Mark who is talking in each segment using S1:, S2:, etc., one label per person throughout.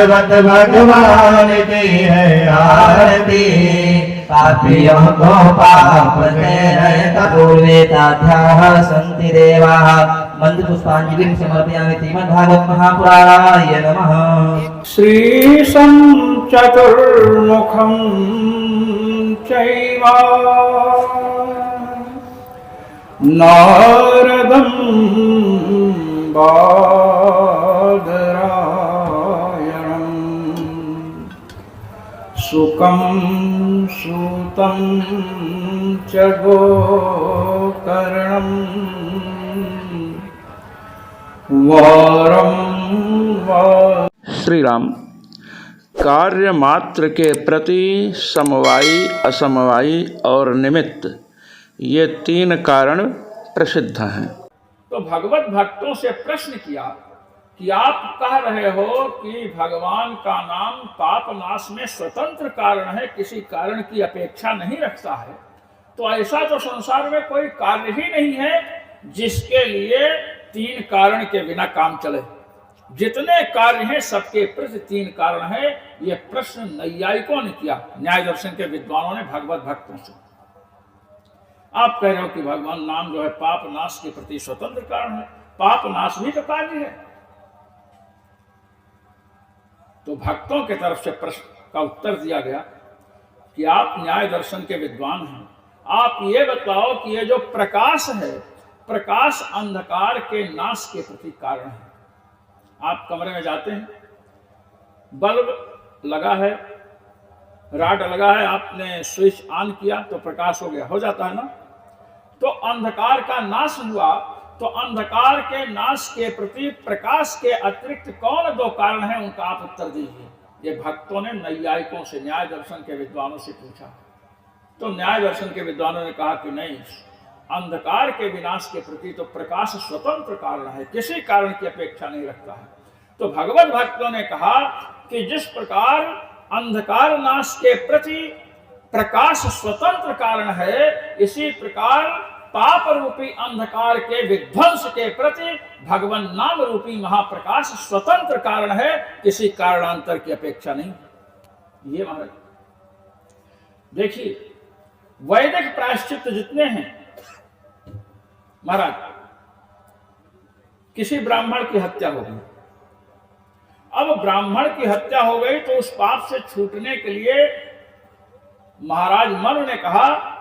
S1: भागवत भगवान की है आरती, पापियों को पाप से रहता पूर्वेताध्याः सन्ति देवाः। मंत्र पुष्पांजलिं समर्पयामि। श्रीमद्भागवत महापुराणाय नमः।
S2: श्रीशं चतुर्मुखं चैव नारदं बादरायणं सुकं सूतं च गोकर्णं वारं श्री राम। कार्य मात्र के प्रति समवायी, असमवायी और निमित्त, ये तीन कारण प्रसिद्ध हैं। तो भगवत भक्तों से प्रश्न किया कि आप कह रहे हो कि भगवान का नाम पाप नाश में स्वतंत्र कारण है, किसी कारण की अपेक्षा नहीं रखता है, तो ऐसा तो संसार में कोई कार्य ही नहीं है जिसके लिए तीन कारण के बिना काम चले। जितने कार्य हैं सबके प्रति तीन कारण है। यह प्रश्न नैयायिकों ने किया, न्याय दर्शन के विद्वानों ने भगवत भक्तों से। आप कह रहे हो कि भगवान नाम जो है पाप नाश के प्रति स्वतंत्र कारण है, पाप नाश भी तो कार्य है। तो भक्तों के तरफ से प्रश्न का उत्तर दिया गया कि आप न्याय दर्शन के विद्वान हैं, आप ये बताओ कि ये जो प्रकाश है, प्रकाश अंधकार के नाश के प्रति कारण है। आप कमरे में जाते हैं, बल्ब लगा है, रॉड लगा है, आपने स्विच ऑन किया तो प्रकाश हो गया, हो जाता है ना। तो अंधकार का नाश हुआ, तो अंधकार के नाश के प्रति प्रकाश के अतिरिक्त कौन दो कारण हैं, उनका आप उत्तर दीजिए। ये भक्तों ने नैयायिकों से, न्याय दर्शन के विद्वानों से पूछा। तो न्याय दर्शन के विद्वानों ने कहा कि नहीं, अंधकार के विनाश के प्रति तो प्रकाश स्वतंत्र कारण है, किसी कारण की अपेक्षा नहीं रखता है। तो भगवत भक्तों ने कहा कि जिस प्रकार अंधकार नाश के प्रति प्रकाश स्वतंत्र कारण है, इसी प्रकार पाप रूपी अंधकार के विध्वंस के प्रति भगवान नाम रूपी महाप्रकाश स्वतंत्र कारण है, किसी कारणांतर की अपेक्षा नहीं। ये महाराज देखिए, वैदिक प्रायश्चित जितने हैं महाराज, किसी ब्राह्मण की हत्या हो गई, अब ब्राह्मण की हत्या हो गई तो उस पाप से छूटने के लिए महाराज मनु ने कहा,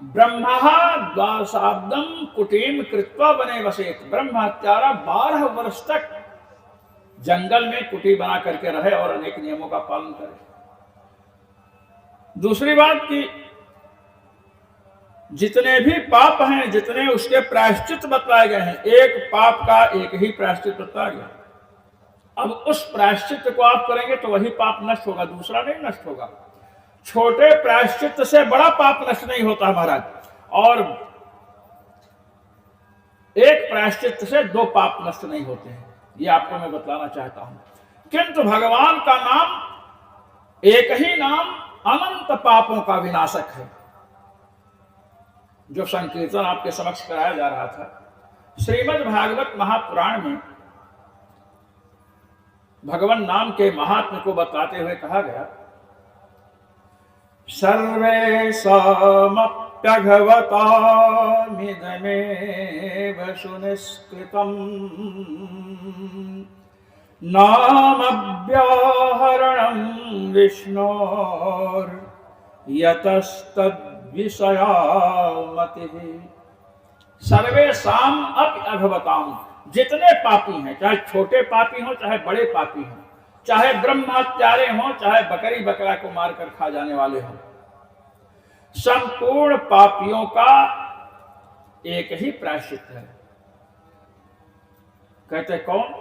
S2: ब्रह्मा द्वादशाब्दम कुटीम कृत्वा बने वसेत। ब्रह्म हत्यारा 12 वर्ष तक जंगल में कुटी बना करके रहे और अनेक नियमों का पालन करे। दूसरी बात कि जितने भी पाप हैं, जितने उसके प्रायश्चित बताए गए हैं, एक पाप का एक ही प्रायश्चित बताया गया। अब उस प्रायश्चित को आप करेंगे तो वही पाप नष्ट होगा, दूसरा नहीं नष्ट होगा। छोटे प्रायश्चित से बड़ा पाप नष्ट नहीं होता महाराज, और एक प्रायश्चित से 2 पाप नष्ट नहीं होते हैं। ये आपको मैं बतलाना चाहता हूं। किंतु भगवान का नाम, एक ही नाम अनंत पापों का विनाशक है। जो संकीर्तन आपके समक्ष कराया जा रहा था, श्रीमद् भागवत महापुराण में भगवान नाम के महात्म्य को बताते हुए कहा गया, सर्वेषामप्यघवतामिदमेव सुनिष्कृतम् नामव्याहरणं विष्णोर् यतस्तद्विषयामतिः। सर्वेषाम अपि अघवताम, जितने पापी हैं, चाहे छोटे पापी हों चाहे बड़े पापी हों, चाहे ब्रह्महत्यारे हों चाहे बकरी बकरा को मारकर खा जाने वाले हों, संपूर्ण पापियों का एक ही प्रायश्चित है। कहते कौन?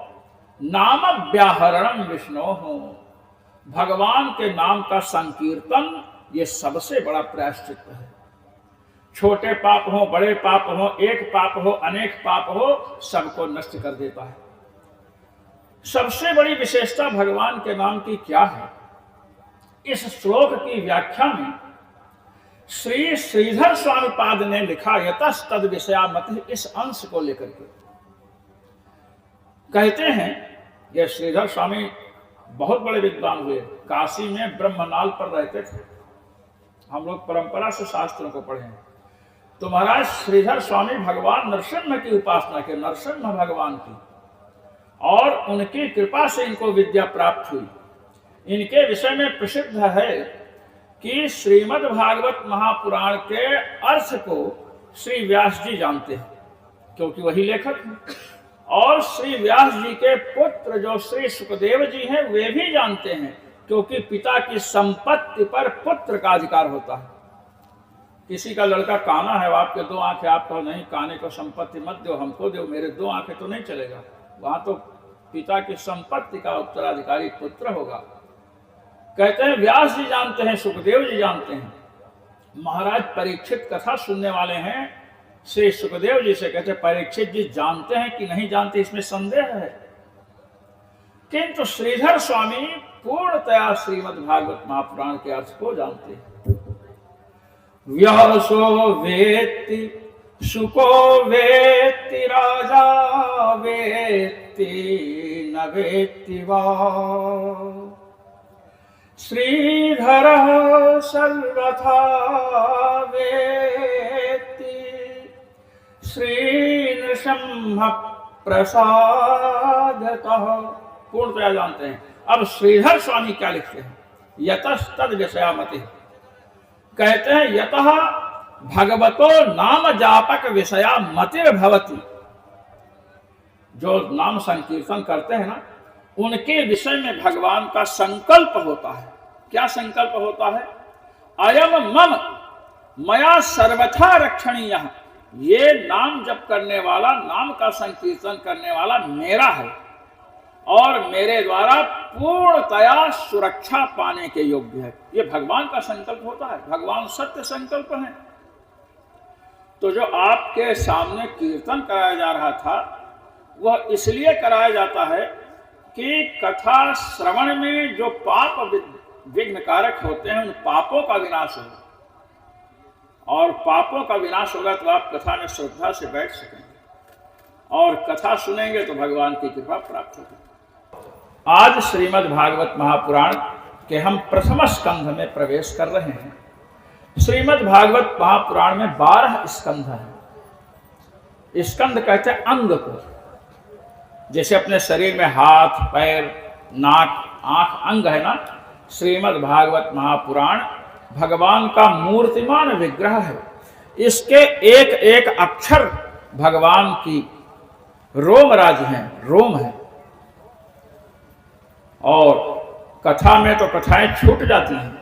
S2: नाम व्याहरणम विष्णु हो, भगवान के नाम का संकीर्तन, ये सबसे बड़ा प्रायश्चित है। छोटे पाप हो, बड़े पाप हो, एक पाप हो, अनेक पाप हो, सबको नष्ट कर देता है। सबसे बड़ी विशेषता भगवान के नाम की क्या है? इस श्लोक की व्याख्या में श्री श्रीधर स्वामी पाद ने लिखा, यतस्तद विषयामति, इस अंश को लेकर के कहते हैं, यह श्रीधर स्वामी बहुत बड़े विद्वान हुए, काशी में ब्रह्मनाल पर रहते थे। हम लोग परंपरा से शास्त्रों को पढ़े हैं। तो महाराज श्रीधर स्वामी भगवान नरसिम्हा की उपासना के, नरसिम्हा भगवान की, और उनकी कृपा से इनको विद्या प्राप्त हुई। इनके विषय में प्रसिद्ध है कि श्रीमद् भागवत महापुराण के अर्थ को श्री व्यास जी जानते हैं, क्योंकि वही लेखक हैं। और श्री व्यास जी के पुत्र जो श्री सुखदेव जी हैं वे भी जानते हैं, क्योंकि पिता की संपत्ति पर पुत्र का अधिकार होता है। किसी का लड़का काना है, आपके 2 आंखें, आप कहो नहीं काने को संपत्ति मत दो, हमको दो, मेरे 2 आंखें, तो नहीं चलेगा। वहां तो पिता की संपत्ति का उत्तराधिकारी पुत्र होगा। कहते हैं व्यास जी जानते हैं, सुखदेव जी जानते हैं। महाराज परीक्षित कथा सुनने वाले हैं, श्री सुखदेव जी से कहते परीक्षित जी जानते हैं कि नहीं जानते, इसमें संदेह है। किंतु श्रीधर स्वामी पूर्णतया श्रीमद् भागवत महापुराण के अर्थ को जानते हैं। व्यासो वेत्ति शुको वेत्ति राजा वेत्ति न वेत्ति वा, श्रीधरः सर्वथा वेत्ति श्रीनृसिंह प्रसादतः। पूर्णतया जानते हैं। अब श्रीधर स्वामी क्या लिखते हैं, यतस्तद विषयामति, कहते हैं यतः भगवतो नाम जापक विषया मतिर भवति। जो नाम संकीर्तन करते हैं ना, उनके विषय में भगवान का संकल्प होता है। क्या संकल्प होता है, अयम मम मया सर्वथा रक्षणीय, ये नाम जप करने वाला, नाम का संकीर्तन करने वाला मेरा है और मेरे द्वारा पूर्णतया सुरक्षा पाने के योग्य है। ये भगवान का संकल्प होता है। भगवान सत्य संकल्प है। तो जो आपके सामने कीर्तन कराया जा रहा था, वह इसलिए कराया जाता है कि कथा श्रवण में जो पाप विघ्न कारक होते हैं, उन पापों का विनाश हो, और पापों का विनाश होगा तो आप कथा में श्रद्धा से बैठ सकेंगे और कथा सुनेंगे तो भगवान की कृपा प्राप्त होगी। आज श्रीमद् भागवत महापुराण के हम प्रथम स्कंध में प्रवेश कर रहे हैं। श्रीमद् भागवत महापुराण में 12 स्कंध हैं। स्कंध कहते हैं अंग को, जैसे अपने शरीर में हाथ, पैर, नाक, आंख अंग है ना। श्रीमद् भागवत महापुराण भगवान का मूर्तिमान विग्रह है। इसके एक एक अक्षर भगवान की रोमराज हैं, रोम है। और कथा में तो कथाएं छूट जाती हैं,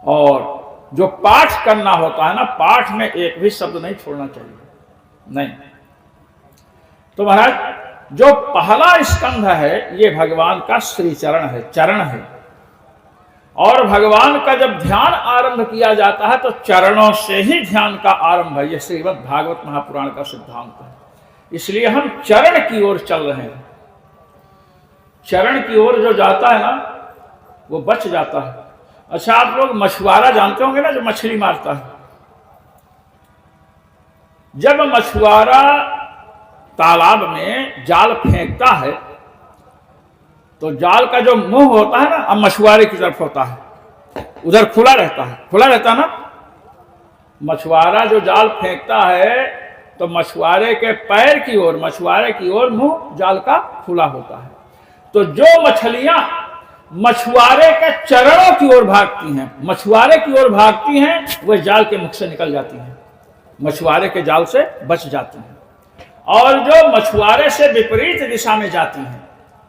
S2: और जो पाठ करना होता है ना, पाठ में एक भी शब्द नहीं छोड़ना चाहिए, नहीं। तो महाराज जो पहला स्कंध है ये भगवान का श्री चरण है, चरण है। और भगवान का जब ध्यान आरंभ किया जाता है तो चरणों से ही ध्यान का आरंभ है। ये श्रीमद् भागवत महापुराण का सिद्धांत है। इसलिए हम चरण की ओर चल रहे हैं। चरण की ओर जो जाता है ना, वो बच जाता है। अच्छा, आप लोग मछुआरा जानते होंगे ना, जो मछली मारता है। जब मछुआरा तालाब में जाल फेंकता है तो जाल का जो मुंह होता है ना, अब मछुआरे की तरफ होता है, उधर खुला रहता है, खुला रहता है ना। मछुआरा जो जाल फेंकता है तो मछुआरे के पैर की ओर, मछुआरे की ओर मुंह जाल का खुला होता है। तो जो मछलियां मछुआरे के चरणों की ओर भागती हैं, मछुआरे की ओर भागती हैं, वह जाल के मुख से निकल जाती हैं, मछुआरे के जाल से बच जाती हैं। और जो मछुआरे से विपरीत दिशा में जाती हैं,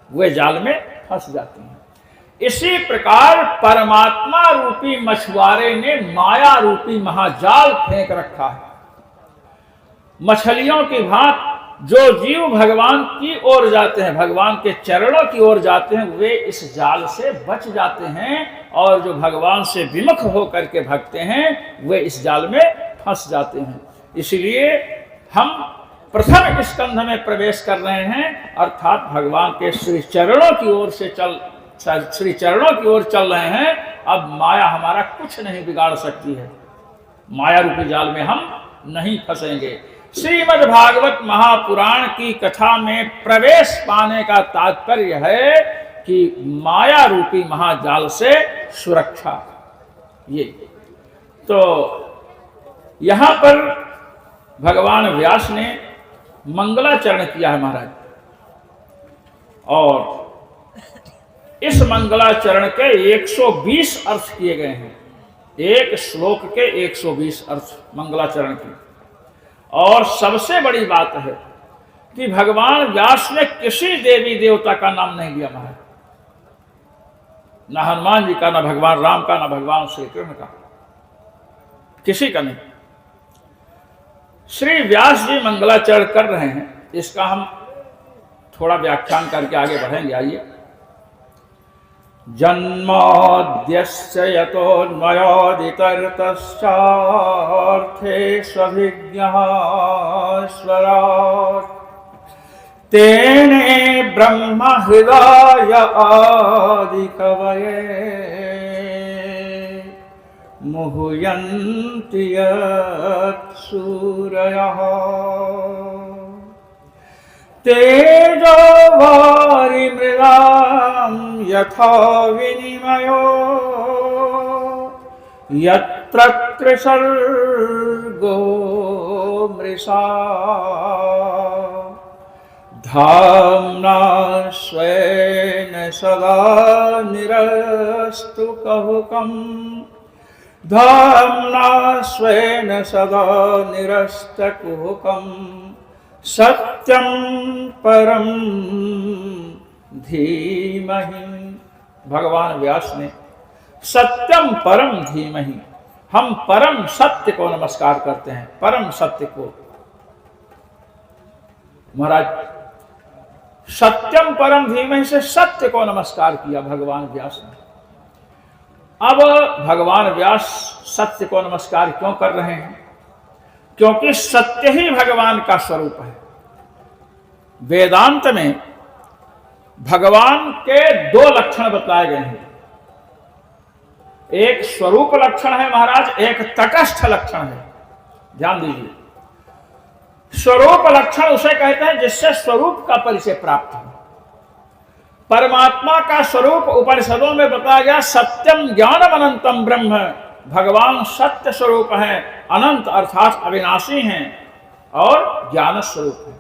S2: वे जाल में फंस जाती हैं। इसी प्रकार परमात्मा रूपी मछुआरे ने माया रूपी महाजाल फेंक रखा है। मछलियों की भांति जो जीव भगवान की ओर जाते हैं, भगवान के चरणों की ओर जाते हैं, वे इस जाल से बच जाते हैं। और जो भगवान से विमुख होकर के भागते हैं, वे इस जाल में फंस जाते हैं। इसलिए हम प्रथम स्कंध में प्रवेश कर रहे हैं, अर्थात भगवान के श्री चरणों की ओर से श्री चरणों की ओर चल रहे हैं। अब माया हमारा कुछ नहीं बिगाड़ सकती है, माया रूपी जाल में हम नहीं फंसेंगे। श्रीमद् भागवत महापुराण की कथा में प्रवेश पाने का तात्पर्य है कि माया रूपी महाजाल से सुरक्षा। ये तो यहां पर भगवान व्यास ने मंगलाचरण किया है महाराज, और इस मंगलाचरण के 120 अर्थ किए गए हैं। एक श्लोक के 120 अर्थ मंगलाचरण के। और सबसे बड़ी बात है कि भगवान व्यास ने किसी देवी देवता का नाम नहीं लिया महाराज, ना हनुमान जी का, ना भगवान राम का, ना भगवान श्री कृष्ण का, किसी का नहीं। श्री व्यास जी मंगलाचरण कर रहे हैं, इसका हम थोड़ा व्याख्यान करके आगे बढ़ेंगे। आइए। जन्माद्यस्य यतोन्मयोदितरतश्चार्थेष्वभिज्ञः स्वराट् तेने ब्रह्म हृदय आदिकवये मुह्यन्ति यत्सूरयः तेजो वारिमृदां यथा विनिमयो यत्र त्रिसर्गो मृषा धाम्ना स्वेन सदा निरस्तकुहकम् धाम्ना स्वेन सदा निरस्तकुहकम् सत्यं परम धीमहि। भगवान व्यास ने सत्यम परम धीमहि, हम परम सत्य को नमस्कार करते हैं, परम सत्य को। महाराज सत्यम परम धीमहि से सत्य को नमस्कार किया भगवान व्यास ने। अब भगवान व्यास सत्य को नमस्कार क्यों कर रहे हैं? क्योंकि सत्य ही भगवान का स्वरूप है। वेदांत में भगवान के दो लक्षण बताए गए हैं। एक स्वरूप लक्षण है महाराज, एक तटस्थ लक्षण है। ध्यान दीजिए। स्वरूप लक्षण उसे कहते हैं जिससे स्वरूप का परिचय प्राप्त हो। परमात्मा का स्वरूप उपनिषदों में बताया गया, सत्यम ज्ञानम अनंतम ब्रह्म। भगवान सत्य स्वरूप है, अनंत अर्थात अविनाशी हैं और ज्ञान स्वरूप है।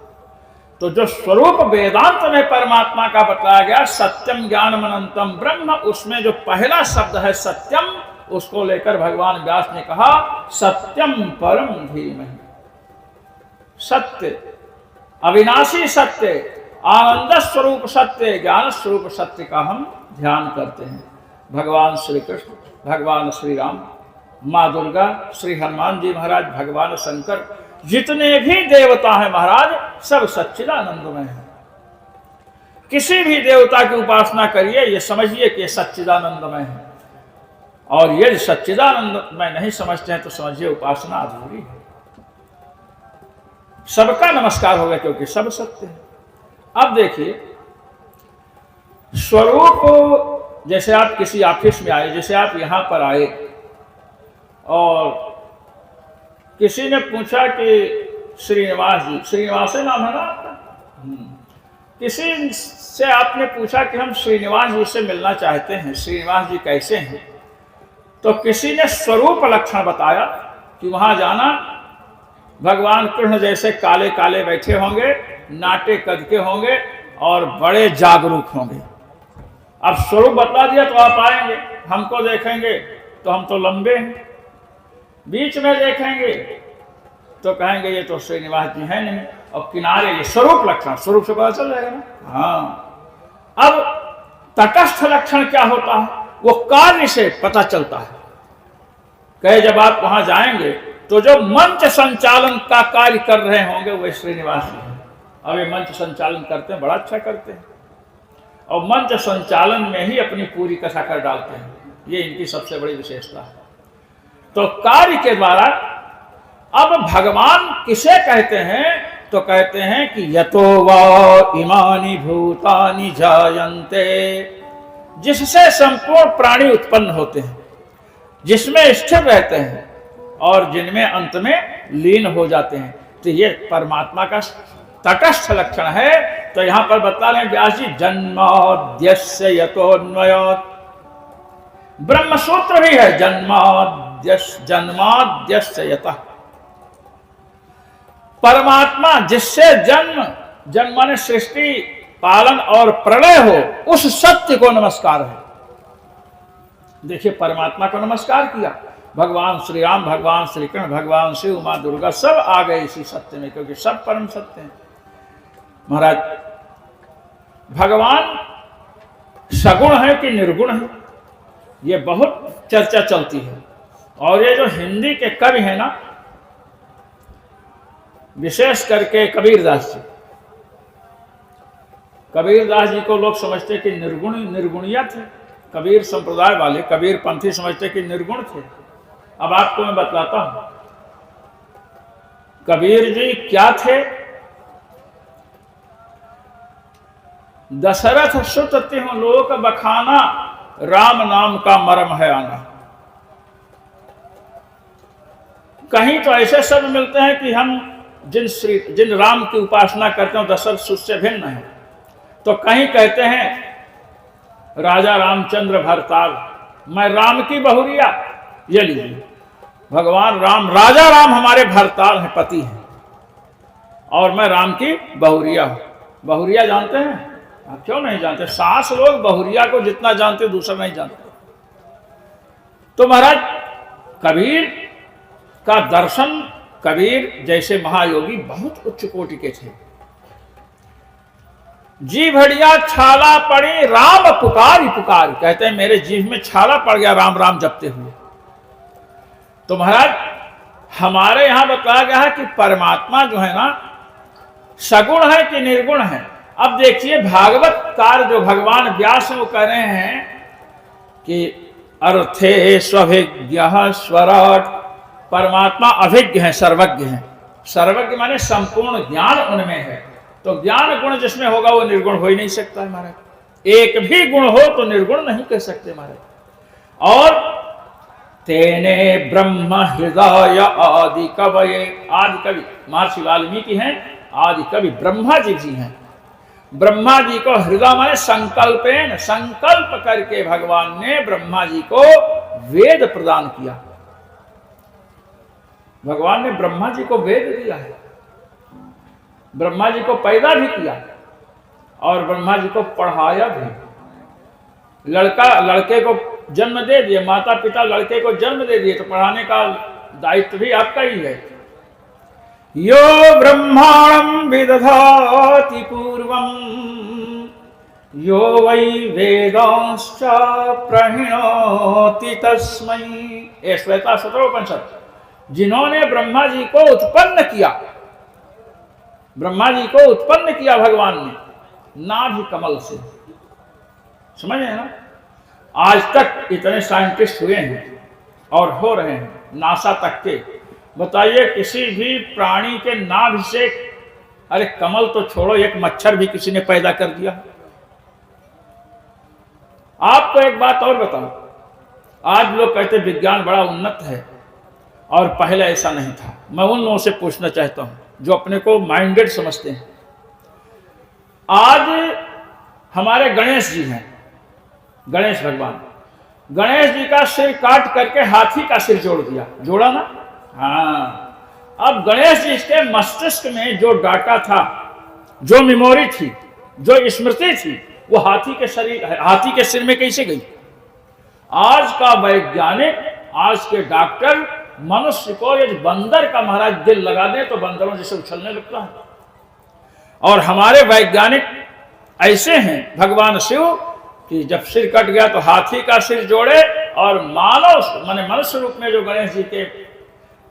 S2: तो जो स्वरूप वेदांत में परमात्मा का बताया गया, सत्यम ज्ञानम अनंतम ब्रह्म, उसमें जो पहला शब्द है सत्यम, उसको लेकर भगवान व्यास ने कहा सत्यम परम धीमहि। सत्य, अविनाशी सत्य, आनंद स्वरूप सत्य, ज्ञान स्वरूप सत्य का हम ध्यान करते हैं। भगवान श्री कृष्ण, भगवान श्री राम, माँ दुर्गा, श्री हनुमान जी महाराज, भगवान शंकर, जितने भी देवता हैं महाराज, सब सच्चिदानंदमय हैं। किसी भी देवता की उपासना करिए, ये समझिए कि सच्चिदानंदमय है, और यदि सच्चिदानंदमय नहीं समझते हैं तो समझिए उपासना अधूरी है। सबका नमस्कार होगा क्योंकि सब सत्य है। अब देखिए, स्वरूप, जैसे आप किसी ऑफिस में आए, जैसे आप यहां पर आए और किसी ने पूछा कि श्रीनिवास जी, श्रीनिवास नाम है ना आपका, किसी से आपने पूछा कि हम श्रीनिवास जी से मिलना चाहते हैं, श्रीनिवास जी कैसे हैं? तो किसी ने स्वरूप लक्षण बताया कि वहां जाना, भगवान कृष्ण जैसे काले काले बैठे होंगे, नाटे कद के होंगे और बड़े जागरूक होंगे। अब स्वरूप बता दिया तो आप आएंगे, हमको देखेंगे तो हम तो लंबे हैं, बीच में देखेंगे तो कहेंगे ये तो श्रीनिवास जी है नहीं, और किनारे ये स्वरूप लक्षण, स्वरूप से पता चल जाएगा ना। हाँ, अब तटस्थ लक्षण क्या होता है? वो कार्य से पता चलता है। कहे जब आप वहां जाएंगे तो जो मंच संचालन का कार्य कर रहे होंगे वो श्रीनिवास जी हैं। अब ये मंच संचालन करते हैं, बड़ा अच्छा करते हैं, और मंच संचालन में ही अपनी पूरी कथा कर डालते हैं। ये इनकी सबसे बड़ी विशेषता है। तो कार्य के द्वारा अब भगवान किसे कहते हैं? तो कहते हैं कि यतो वा इमानि भूतानि जायन्ते, जिससे संपूर्ण प्राणी उत्पन्न होते हैं, जिसमें स्थिर रहते हैं और जिनमें अंत में लीन हो जाते हैं। तो ये परमात्मा का तटस्थ लक्षण है। तो यहां पर बता रहे हैं व्यास जी, जन्माद्यस्य यतोन्वयात्, ब्रह्म सूत्र भी है, जन्माद्यस्य यतः, परमात्मा जिससे जन्म माने सृष्टि पालन और प्रलय हो, उस सत्य को नमस्कार है। देखिए परमात्मा को नमस्कार किया, भगवान श्री राम, भगवान श्री कृष्ण, भगवान शिव, मां दुर्गा सब आ गए इसी सत्य में, क्योंकि सब परम सत्य हैं। महाराज भगवान सगुण है कि निर्गुण है, ये बहुत चर्चा चलती है। और ये जो हिंदी के कवि हैं ना, विशेष करके कबीरदास जी, कबीरदास जी को लोग समझते कि निर्गुणिया थे। कबीर संप्रदाय वाले, कबीर पंथी समझते कि निर्गुण थे। अब आपको मैं बतलाता हूं कबीर जी क्या थे। दशरथ सुत तिहुँ लोक बखाना, राम नाम का मर्म है आना। कहीं तो ऐसे शब्द मिलते हैं कि हम जिन राम की उपासना करते हैं दशरथ सुत से भिन्न है। तो कहीं कहते हैं राजा रामचंद्र भरताल, मैं राम की बहुरिया। ये लीजिए, भगवान राम, राजा राम हमारे भरताल हैं, पति हैं, और मैं राम की बहुरिया हूं। बहुरिया जानते हैं? क्यों नहीं जानते? सास लोग बहुरिया को जितना जानते दूसरा नहीं जानते। तो महाराज कबीर का दर्शन, कबीर जैसे महायोगी बहुत उच्च कोटि के थे। जी भड़िया छाला पड़ी राम पुकार ही पुकार, कहते हैं मेरे जीव में छाला पड़ गया राम राम जपते हुए। तो महाराज हमारे यहां बताया गया है कि परमात्मा जो है ना, सगुण है कि निर्गुण है। अब देखिए भागवत कार जो भगवान व्यास वो कह रहे हैं कि अर्थे स्वभिज्ञ स्वराट, परमात्मा अभिज्ञ है, सर्वज्ञ है। सर्वज्ञ माने संपूर्ण ज्ञान उनमें है। तो ज्ञान गुण जिसमें होगा वो निर्गुण हो ही नहीं सकता है महाराज। एक भी गुण हो तो निर्गुण नहीं कह सकते महाराज। और तेने ब्रह्म हृदय आदि कवये, आदि कवि महर्षि वाल्मीकि हैं, आदि कवि ब्रह्मा जी हैं। ब्रह्मा जी को हृदय माने संकल्पेन, संकल्प करके भगवान ने ब्रह्मा जी को वेद प्रदान किया। भगवान ने ब्रह्मा जी को वेद दिया है, ब्रह्मा जी को पैदा भी किया और ब्रह्मा जी को पढ़ाया भी। लड़के को जन्म दे दिए, माता पिता लड़के को जन्म दे दिए, तो पढ़ाने का दायित्व भी आपका ही है। यो ब्रह्माणं विदधाति पूर्वं, यो वै वेदांश्च प्रणीणोति तस्मै। ये श्वेता शतरोपनिषद, जिन्होंने ब्रह्मा जी को उत्पन्न किया, ब्रह्मा जी को उत्पन्न किया भगवान ने नाभि कमल से। समझ रहे हैं ना? आज तक इतने साइंटिस्ट हुए हैं और हो रहे हैं, नासा तक के। बताइए किसी भी प्राणी के नाभि से, अरे कमल तो छोड़ो, एक मच्छर भी किसी ने पैदा कर दिया। आपको एक बात और बताऊं, आज लोग कहते विज्ञान बड़ा उन्नत है और पहले ऐसा नहीं था। मैं उन लोगों से पूछना चाहता हूं जो अपने को माइंडेड समझते हैं। आज हमारे गणेश जी हैं, गणेश भगवान, गणेश जी का सिर काट करके हाथी का सिर जोड़ दिया, जोड़ा ना? हाँ। अब गणेश जी के मस्तिष्क में जो डाटा था, जो मेमोरी थी, जो स्मृति थी, वो हाथी के सिर में कैसे गई? आज का वैज्ञानिक, आज के डॉक्टर मनुष्य को यदि बंदर का महाराज दिल लगा दे तो बंदरों जैसे उछलने लगता है। और हमारे वैज्ञानिक ऐसे हैं भगवान शिव कि जब सिर कट गया तो हाथी का सिर जोड़े, और मानव माने मनुष्य रूप में जो गणेश जी के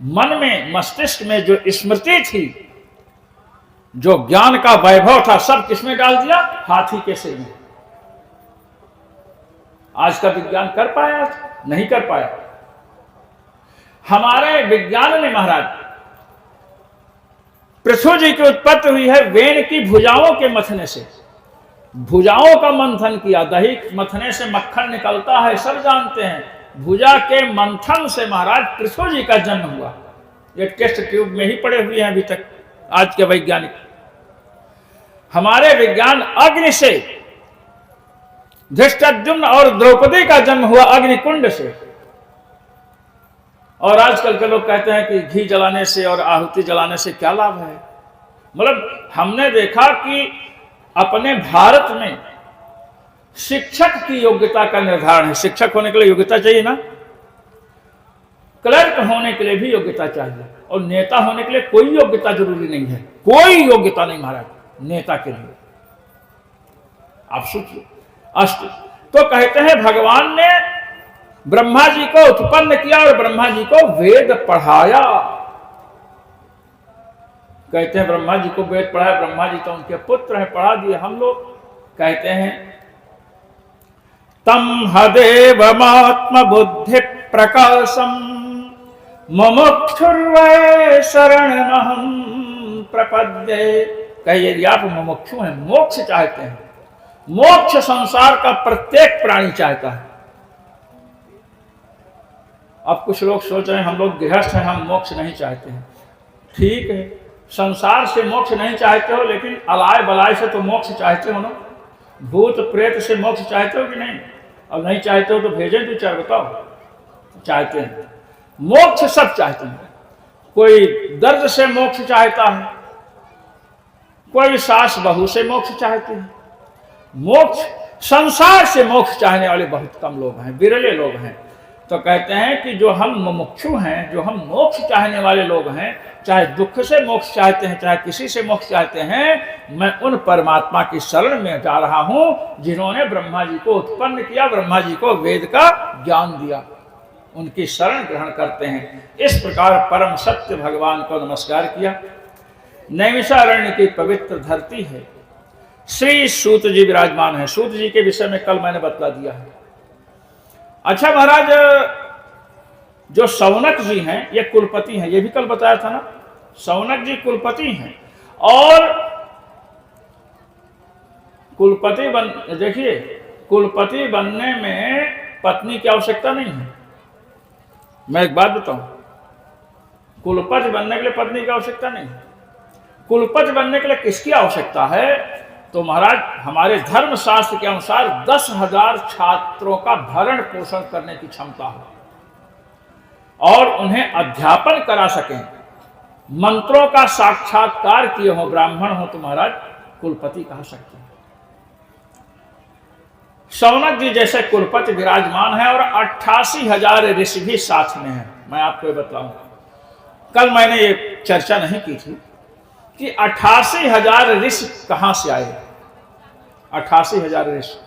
S2: मन में, मस्तिष्क में जो स्मृति थी, जो ज्ञान का वैभव था, सब किसमें डाल दिया? हाथी के सिर में। आज का विज्ञान कर पाया? नहीं कर पाया। हमारे विज्ञान ने महाराज, पृथ्वी जी की उत्पत्ति हुई है वेन की भुजाओं के मथने से। भुजाओं का मंथन किया, दही मथने से मक्खन निकलता है, सब जानते हैं। भुजा के मंथन से महाराज पृथ्वी जी का जन्म हुआ। ये टेस्ट ट्यूब में ही पड़े हुए हैं अभी तक। आज के वैज्ञानिक। हमारे विज्ञान अग्नि से, धृष्टद्युम्न और द्रौपदी का जन्म हुआ अग्निकुंड से। और आजकल के लोग कहते हैं कि घी जलाने से और आहुति जलाने से क्या लाभ है। मतलब हमने देखा कि अपने भारत में शिक्षक की योग्यता का निर्धारण है। शिक्षक होने के लिए योग्यता चाहिए ना, क्लर्क होने के लिए भी योग्यता चाहिए, और नेता होने के लिए कोई योग्यता जरूरी नहीं है। कोई योग्यता नहीं महाराज नेता के लिए। आप सोचिए। अष्ट तो कहते हैं भगवान ने ब्रह्मा जी को उत्पन्न किया और ब्रह्मा जी को वेद पढ़ाया। कहते हैं ब्रह्मा जी को वेद पढ़ाया, ब्रह्मा जी तो उनके पुत्र हैं, पढ़ा दिए। हम लोग कहते हैं तम हदेवमात्म बुद्धि प्रकाशम मुमुक्षुर्वै शरणमहं प्रपद्ये। कहिए यदि आप मुमुक्षु हैं, मोक्ष चाहते हैं, मोक्ष संसार का प्रत्येक प्राणी चाहता है। अब कुछ लोग सोच रहे हैं हम लोग गृहस्थ हैं, हम मोक्ष नहीं चाहते हैं। ठीक है, संसार से मोक्ष नहीं चाहते हो, लेकिन अलाय बलाय से तो मोक्ष चाहते हो ना। भूत प्रेत से मोक्ष चाहते हो कि नहीं? अब नहीं चाहते हो तो भेजें दो चार, बताओ। चाहते हैं, मोक्ष सब चाहते हैं। कोई दर्द से मोक्ष चाहता है, कोई सास बहू से मोक्ष चाहते हैं। मोक्ष, संसार से मोक्ष चाहने वाले बहुत कम लोग हैं, विरले लोग हैं। तो कहते हैं कि जो हम मुमुक्षु हैं, जो हम मोक्ष चाहने वाले लोग हैं, चाहे दुख से मोक्ष चाहते हैं, चाहे किसी से मोक्ष चाहते हैं, मैं उन परमात्मा की शरण में जा रहा हूं जिन्होंने ब्रह्मा जी को उत्पन्न किया, ब्रह्मा जी को वेद का ज्ञान दिया। उनकी शरण ग्रहण करते हैं। इस प्रकार परम सत्य भगवान को नमस्कार किया। नैमिषारण्य की पवित्र धरती है, श्री सूत जी विराजमान है। सूत जी के विषय में कल मैंने बतला दिया है। अच्छा महाराज, जो शौनक जी हैं ये कुलपति हैं, ये भी कल बताया था ना। शौनक जी कुलपति हैं, और कुलपति देखिए, कुलपति बनने में पत्नी की आवश्यकता नहीं है। मैं एक बात बताऊं, कुलपति बनने के लिए पत्नी की आवश्यकता नहीं है। कुलपति बनने के लिए किसकी आवश्यकता है? तो महाराज हमारे धर्म शास्त्र के अनुसार 10,000 छात्रों का भरण पोषण करने की क्षमता हो और उन्हें अध्यापन करा सकें, मंत्रों का साक्षात्कार किए हो, ब्राह्मण हो, तो महाराज कुलपति कहा सकते हैं। शौनक जी जैसे कुलपति विराजमान है और 88,000 ऋषि भी साथ में हैं। मैं आपको ये बताऊं, कल मैंने ये चर्चा नहीं की थी कि 88,000 ऋषि कहां से आए। 88,000 ऋषि।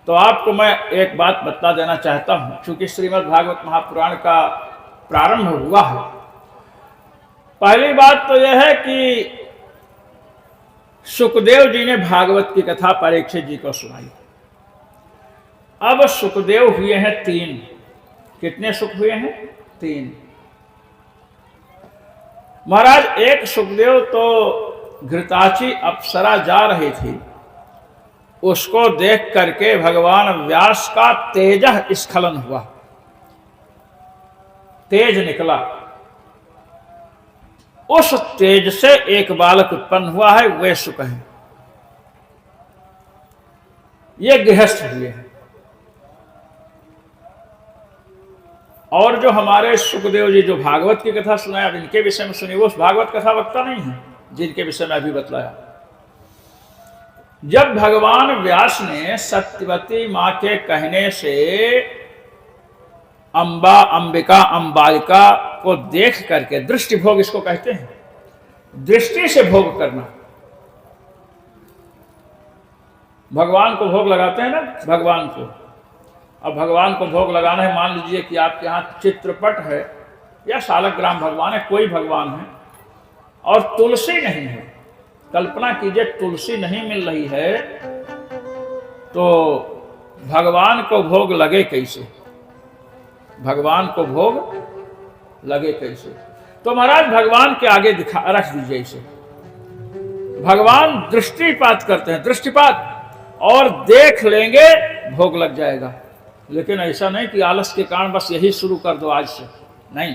S2: तो आपको मैं एक बात बता देना चाहता हूं, क्योंकि श्रीमद् भागवत महापुराण का प्रारंभ हुआ है। पहली बात तो यह है कि सुखदेव जी ने भागवत की कथा परीक्षित जी को सुनाई। अब सुखदेव हुए हैं 3। कितने सुख हुए हैं? 3। महाराज एक सुखदेव तो घृताची अप्सरा जा रही थी, उसको देख करके भगवान व्यास का तेज स्खलन हुआ, तेज निकला। उस तेज से एक बालक उत्पन्न हुआ है, वे सुख है। ये गृहस्थ हुए हैं। और जो हमारे सुखदेव जी जो भागवत की कथा सुनाया, अब इनके विषय में सुनिए। वो भागवत कथा वक्ता नहीं है जिनके विषय में अभी बतलाया। जब भगवान व्यास ने सत्यवती मां के कहने से अंबा, अंबिका, अंबालिका को देख करके, दृष्टि भोग इसको कहते हैं, दृष्टि से भोग करना। भगवान को भोग लगाते हैं ना, भगवान को। अब भगवान को भोग लगाना है, मान लीजिए कि आपके यहाँ चित्रपट है या शालग्राम भगवान है, कोई भगवान है, और तुलसी नहीं है। कल्पना कीजिए तुलसी नहीं मिल रही है, तो भगवान को भोग लगे कैसे? भगवान को भोग लगे कैसे? तो महाराज भगवान के आगे रख दीजिए इसे। भगवान दृष्टिपात करते हैं, दृष्टिपात, और देख लेंगे भोग लग जाएगा। लेकिन ऐसा नहीं कि आलस के कारण बस यही शुरू कर दो आज से, नहीं।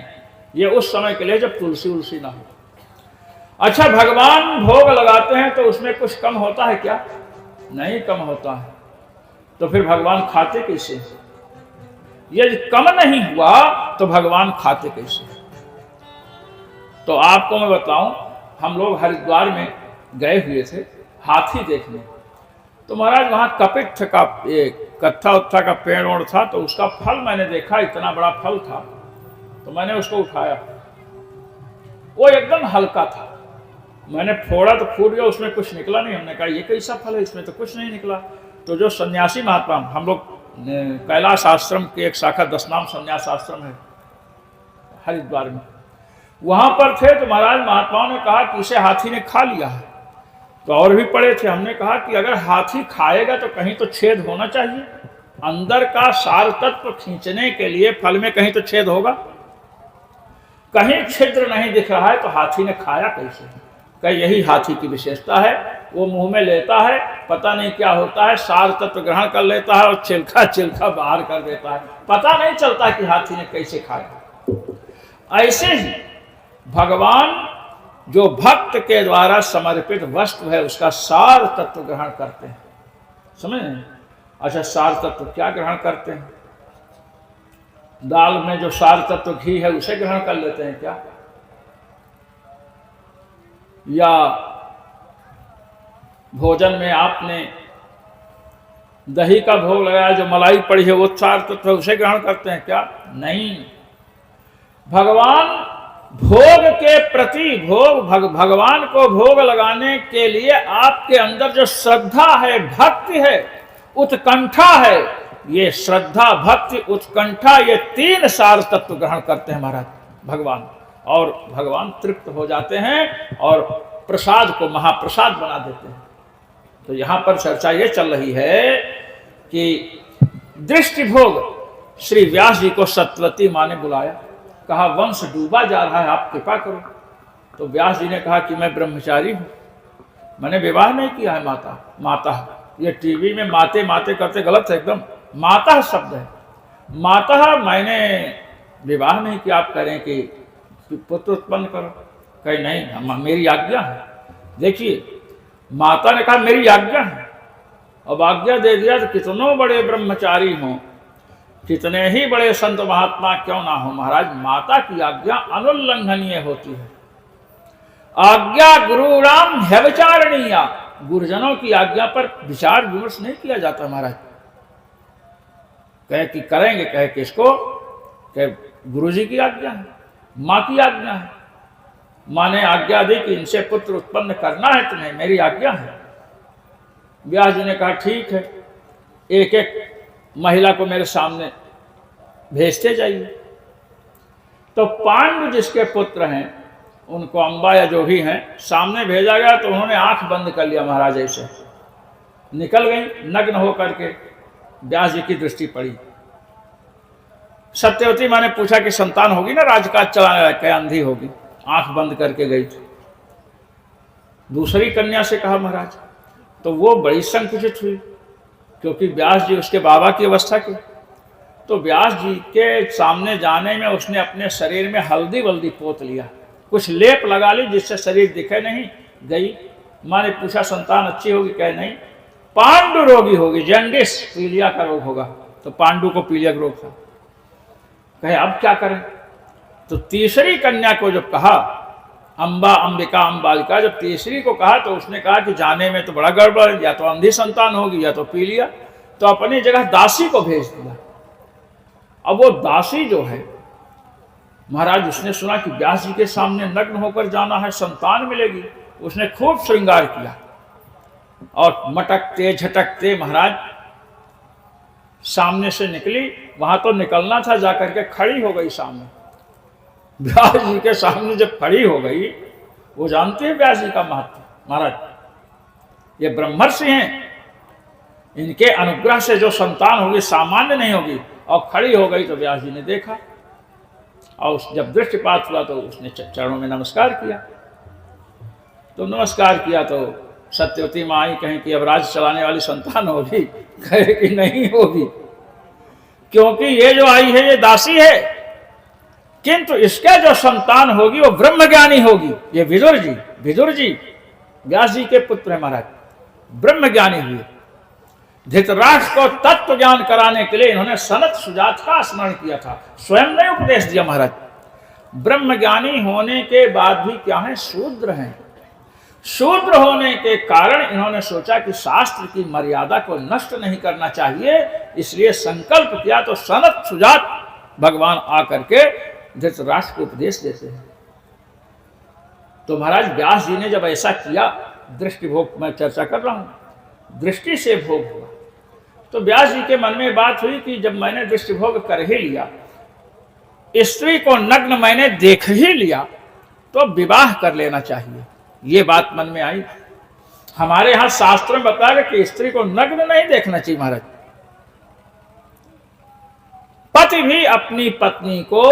S2: ये उस समय के लिए जब तुलसी उलसी ना हो। अच्छा, भगवान भोग लगाते हैं तो उसमें कुछ कम होता है क्या? नहीं कम होता है। तो फिर भगवान खाते कैसे? यदि कम नहीं हुआ तो भगवान खाते कैसे? तो आपको मैं बताऊं, हम लोग हरिद्वार में गए हुए थे हाथी देखने। तो महाराज वहां कपित्थ का एक कत्था उत्था का पेड़ ओड़ था, तो उसका फल मैंने देखा, इतना बड़ा फल था। तो मैंने उसको उठाया, वो एकदम हल्का था। मैंने फोड़ा तो फूट गया, उसमें कुछ निकला नहीं। हमने कहा ये कैसा फल है, इसमें तो कुछ नहीं निकला। तो जो सन्यासी महात्मा, हम लोग कैलाश आश्रम की एक शाखा 10 नाम सन्यास आश्रम है हरिद्वार में, वहां पर थे। तो महाराज महात्माओं ने कहा कि इसे हाथी ने खा लिया है। तो और भी पड़े थे। हमने कहा कि अगर हाथी खाएगा तो कहीं तो छेद होना चाहिए, अंदर का सार तत्व खींचने के लिए फल में कहीं तो छेद होगा। कहीं छिद्र नहीं दिख रहा है, तो हाथी ने खाया कैसे? कहीं यही हाथी की विशेषता है, वो मुंह में लेता है, पता नहीं क्या होता है, सार तत्व ग्रहण कर लेता है और छिलका छिलका बाहर कर देता है, पता नहीं चलता कि हाथी ने कैसे खाया। ऐसे ही भगवान जो भक्त के द्वारा समर्पित वस्तु है उसका सार तत्व ग्रहण करते हैं। समझ नहीं? अच्छा, सार तत्व क्या ग्रहण करते हैं? दाल में जो सार तत्व घी है उसे ग्रहण कर लेते हैं क्या? या भोजन में आपने दही का भोग लगाया, जो मलाई पड़ी है वो सार तत्व उसे ग्रहण करते हैं क्या? नहीं। भगवान भोग के प्रति भगवान को भोग लगाने के लिए आपके अंदर जो श्रद्धा है, भक्ति है, उत्कंठा है, ये श्रद्धा भक्ति उत्कंठा ये 3 सार तत्व ग्रहण करते हैं महाराज भगवान, और भगवान तृप्त हो जाते हैं और प्रसाद को महाप्रसाद बना देते हैं। तो यहां पर चर्चा ये चल रही है कि दृष्टि भोग श्री व्यास जी को सत्यवती माँ ने बुलाया, कहा वंश डूबा जा रहा है, आप कृपा करो। तो व्यास जी ने कहा कि मैं ब्रह्मचारी हूं, मैंने विवाह नहीं किया है। माता ये टीवी में माते माते करते गलत है एकदम। माता शब्द है, माता मैंने विवाह नहीं किया। आप करें कि पुत्र उत्पन्न करो, कहीं नहीं मेरी आज्ञा है। देखिए माता ने कहा मेरी आज्ञा है, अब आज्ञा दे दिया तो कितनों बड़े ब्रह्मचारी हों, कितने ही बड़े संत महात्मा क्यों ना हो महाराज, माता की आज्ञा अनुल्लंघनीय होती है। आज्ञा गुरुराम व्यभिचारणीय, गुरुजनों की आज्ञा पर विचार विमर्श नहीं किया जाता महाराज। कहे कि करेंगे, कहे कि इसको गुरु जी की आज्ञा है, माँ की आज्ञा है। माँ ने आज्ञा दी कि इनसे पुत्र उत्पन्न करना है तुम्हें, मेरी आज्ञा है। व्यास जी ने कहा ठीक है, एक एक महिला को मेरे सामने भेजते जाइए। तो पांडु जिसके पुत्र हैं उनको अंबा या जो भी हैं सामने भेजा गया, तो उन्होंने आंख बंद कर लिया महाराज, ऐसे निकल गई नग्न होकर के। व्यास जी की दृष्टि पड़ी। सत्यवती माँ ने पूछा कि संतान होगी ना, राजकाज चलाने लायक, क्या अंधी होगी? आंख बंद करके गई थी। दूसरी कन्या से कहा महाराज, तो वो बड़ी संकुचित हुई, क्योंकि व्यास जी उसके बाबा की अवस्था के। तो व्यास जी के सामने जाने में उसने अपने शरीर में हल्दी वल्दी पोत लिया, कुछ लेप लगा ली जिससे शरीर दिखे नहीं। गई माँ ने पूछा संतान अच्छी होगी? कहे नहीं, पांडु रोगी होगी, जैंडिस पीलिया का रोग होगा। तो पांडु को पीलिया का रोग था। कहे अब क्या करें? तो तीसरी कन्या को जब कहा, अंबा अंबिका अम्बालिका, जब तीसरी को कहा तो उसने कहा कि जाने में तो बड़ा गड़बड़ है, या तो अंधी संतान होगी या तो पीलिया। तो अपनी जगह दासी को भेज दिया। अब वो दासी जो है महाराज, उसने सुना कि व्यास जी के सामने नग्न होकर जाना है, संतान मिलेगी, उसने खूब श्रृंगार किया और मटकते झटकते महाराज सामने से निकली। वहां तो निकलना था, जाकर के खड़ी हो गई सामने। व्यास जी के सामने जब खड़ी हो गई, वो जानते हैं व्यास जी का महत्व महाराज, ये ब्रह्मर्षि हैं, इनके अनुग्रह से जो संतान होगी सामान्य नहीं होगी। और खड़ी हो गई तो व्यास जी ने देखा, और जब दृष्टिपात हुआ तो उसने चरणों में नमस्कार किया। तो नमस्कार किया तो सत्यवती माँ आई, कहीं कि अब राज्य चलाने वाली संतान होगी? कहे कि नहीं होगी, क्योंकि ये जो आई है ये दासी है, किंतु इसके जो संतान होगी वो ब्रह्मज्ञानी होगी। ये विदुर जी व्यास जी के पुत्र है महाराज, ब्रह्मज्ञानी हुए। धृतराष्ट्र को तत्व ज्ञान कराने के लिए इन्होंने सनत सुजात का स्मरण किया था, स्वयं ने उपदेश दिया महाराज। ब्रह्मज्ञानी होने के बाद भी क्या है, शूद्र हैं। शूद्र होने के कारण इन्होंने सोचा कि शास्त्र की मर्यादा को नष्ट नहीं करना चाहिए, इसलिए संकल्प किया। तो सनत सुजात भगवान आकर के धृतराष्ट्र को उपदेश देते हैं। तो महाराज व्यास जी ने जब ऐसा किया, दृष्टि भोग मैं चर्चा कर रहा हूं, दृष्टि से भोग हुआ। तो व्यास जी के मन में बात हुई कि जब मैंने दृष्टि भोग कर ही लिया, स्त्री को नग्न मैंने देख ही लिया, तो विवाह कर लेना चाहिए। ये बात मन में आई। हमारे यहां शास्त्र में बताया कि स्त्री को नग्न नहीं देखना चाहिए महाराज। पति भी अपनी पत्नी को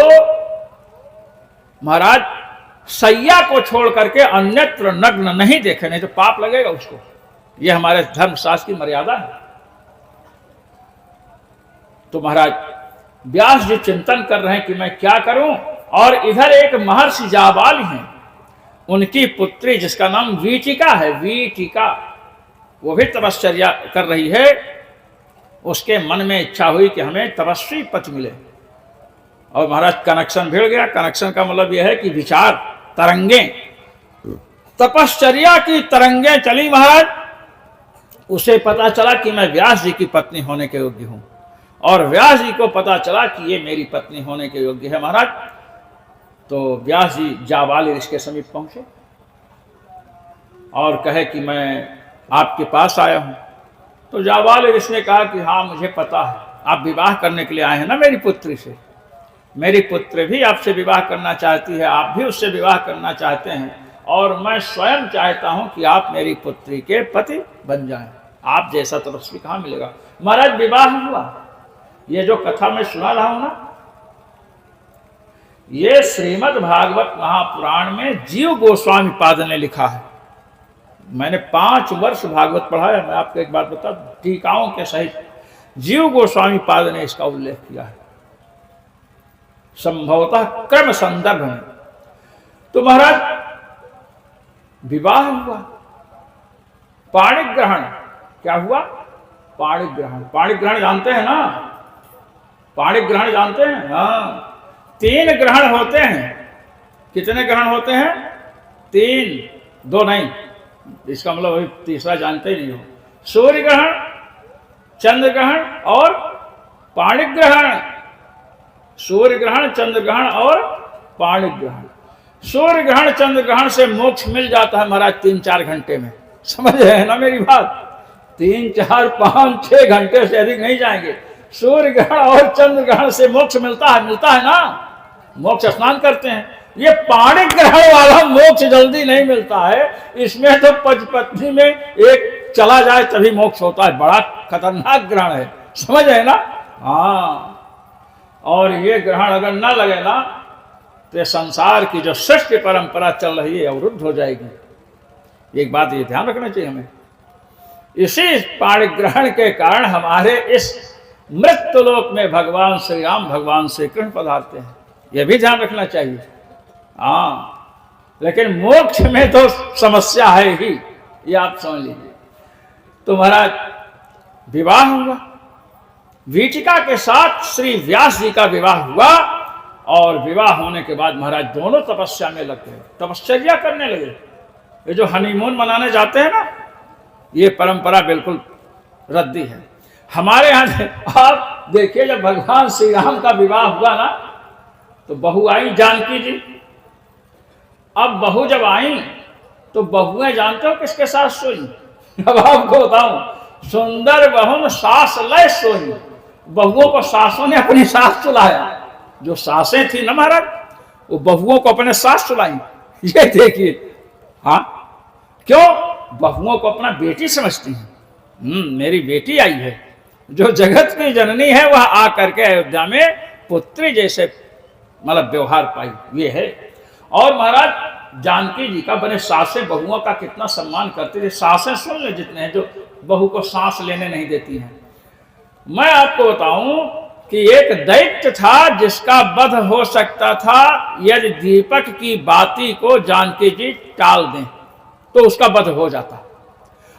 S2: महाराज सैया को छोड़ करके अन्यत्र नग्न नहीं देखे, नहीं तो पाप लगेगा उसको। यह हमारे धर्मशास्त्र की मर्यादा है। तो महाराज व्यास जी चिंतन कर रहे हैं कि मैं क्या करूं, और इधर एक महर्षि जाबाल हैं, उनकी पुत्री जिसका नाम वीटिका है, वीटिका, वो भी तपश्चर्या कर रही है। उसके मन में इच्छा हुई कि हमें तपस्वी पति मिले, और महाराज कनेक्शन भिड़ गया। कनेक्शन का मतलब यह है कि विचार तरंगे, तपश्चर्या की तरंगे चली महाराज। उसे पता चला कि मैं व्यास जी की पत्नी होने के योग्य हूं, और व्यास जी को पता चला कि ये मेरी पत्नी होने के योग्य है महाराज। तो व्यास जी जाबाल ऋषि के समीप पहुंचे और कहे कि मैं आपके पास आया हूं। तो जाबाल ऋषि ने कहा कि हाँ, मुझे पता है आप विवाह करने के लिए आए हैं ना मेरी पुत्री से। मेरी पुत्री भी आपसे विवाह करना चाहती है, आप भी उससे विवाह करना चाहते हैं, और मैं स्वयं चाहता हूं कि आप मेरी पुत्री के पति बन जाएं। आप जैसा तपस्वी कहाँ मिलेगा। महाराज विवाह हुआ। ये जो कथा मैं सुना रहा हूं ना, ये श्रीमद् भागवत महापुराण में जीव गोस्वामी पाद ने लिखा है। मैंने 5 वर्ष भागवत पढ़ा है। मैं आपको एक बात बता दूं, टीकाओं के सहित जीव गोस्वामी पाद ने इसका उल्लेख किया है, संभवतः क्रम संदर्भ में। तो महाराज विवाह हुआ, पाणिग्रहण। क्या हुआ? पाणिग्रहण। पाणिग्रहण जानते हैं ना? पाणिग्रहण जानते हैं? हाँ, 3 ग्रहण होते हैं। कितने ग्रहण होते हैं? 3, 2 नहीं। इसका मतलब अभी तीसरा जानते ही नहीं हो। सूर्य ग्रहण, चंद्र ग्रहण और पाणिग्रहण। सूर्य ग्रहण, चंद्र ग्रहण और पाणिग्रहण। सूर्य ग्रहण, चंद्र ग्रहण से मोक्ष मिल जाता है महाराज 3-4 घंटे में। समझ रहे हैं ना मेरी बात? 3, 4, 5, 6 घंटे से अधिक नहीं जाएंगे। सूर्य ग्रहण और चंद्र ग्रहण से मोक्ष मिलता है ना। मोक्ष स्नान करते हैं। ये पाणी ग्रहण वाला मोक्ष जल्दी नहीं मिलता है। इसमें तो पति में एक चला जाए तभी मोक्ष होता है। बड़ा खतरनाक ग्रहण है, समझ रहे ना? हाँ, और ये ग्रहण अगर ना लगे ना तो संसार की जो सृष्टि परंपरा चल रही है अवरुद्ध हो जाएगी। एक बात ये ध्यान रखना चाहिए हमें। इसी पाणिग्रहण के कारण हमारे इस मृत्युलोक में भगवान श्री राम, भगवान श्री कृष्ण पधारते हैं। यह भी ध्यान रखना चाहिए। हाँ, लेकिन मोक्ष में तो समस्या है ही, ये आप समझ लीजिए। तो महाराज विवाह हुआ, वीटिका के साथ श्री व्यास जी का विवाह हुआ, और विवाह होने के बाद महाराज दोनों तपस्या में लग गए, तपश्चर्या करने लगे। ये जो हनीमून मनाने जाते हैं ना, ये परंपरा बिल्कुल रद्दी है हमारे यहाँ। आप देखिए, जब भगवान श्री राम का विवाह हुआ ना, तो बहू आई जानकी जी। अब बहू जब आई तो बहुएं जानते हो किसके साथ सोई? अब आपको बताऊं, सुंदर बहुन सास लय सोई। बहुओं को सासों ने अपनी सास सुलाया। जो सासें थी ना महाराज, वो बहुओं को अपने सास सुलाई। ये देखिए, हाँ, क्यों? बहुओं को अपना बेटी समझती हैं। मेरी बेटी आई है, जो जगत की जननी है, वह आकर के अयोध्या में पुत्री जैसे मतलब व्यवहार पाई, ये है। और महाराज जानकी जी का बने सासें बहुओं का कितना सम्मान करती थी। सासें सुन ले जितने हैं, जो बहू को सांस लेने नहीं देती हैं। मैं आपको बताऊं कि एक दैत्य था जिसका वध हो सकता था यदि दीपक की बाती को जानकी जी टाल दें तो उसका वध हो जाता।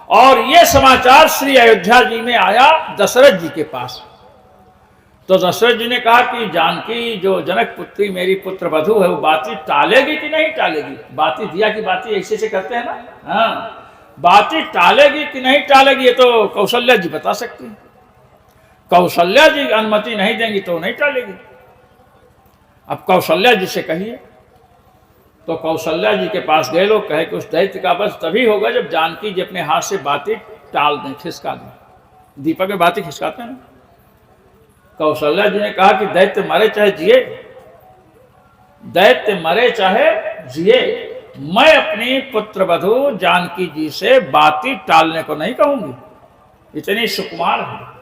S2: और यह समाचार श्री अयोध्या जी में आया दशरथ जी के पास। तो दशरथ जी ने कहा कि जानकी जो जनक पुत्री मेरी पुत्र वधु है वो बाती टालेगी कि नहीं टालेगी। बाती दिया की बाती ऐसे से करते हैं ना, हाँ, बाती टालेगी कि नहीं टालेगी ये तो कौशल्या जी बता सकती है। कौशल्या जी अनुमति नहीं देंगी तो नहीं टालेगी। अब कौशल्या जी से कहिए। तो कौशल्या जी के पास गए लोग, कहे कि उस दैत्य का बस तभी होगा जब जानकी जी अपने हाथ से बाती टाल दें, खिसका दें। दीपक में बाती खिसकाते हैं ना। कौशल्या जी ने कहा कि दैत्य मरे चाहे जिए, दैत्य मरे चाहे जिए, मैं अपनी पुत्र वधु जानकी जी से बाती टालने को नहीं कहूंगी। इतनी सुकुमार है।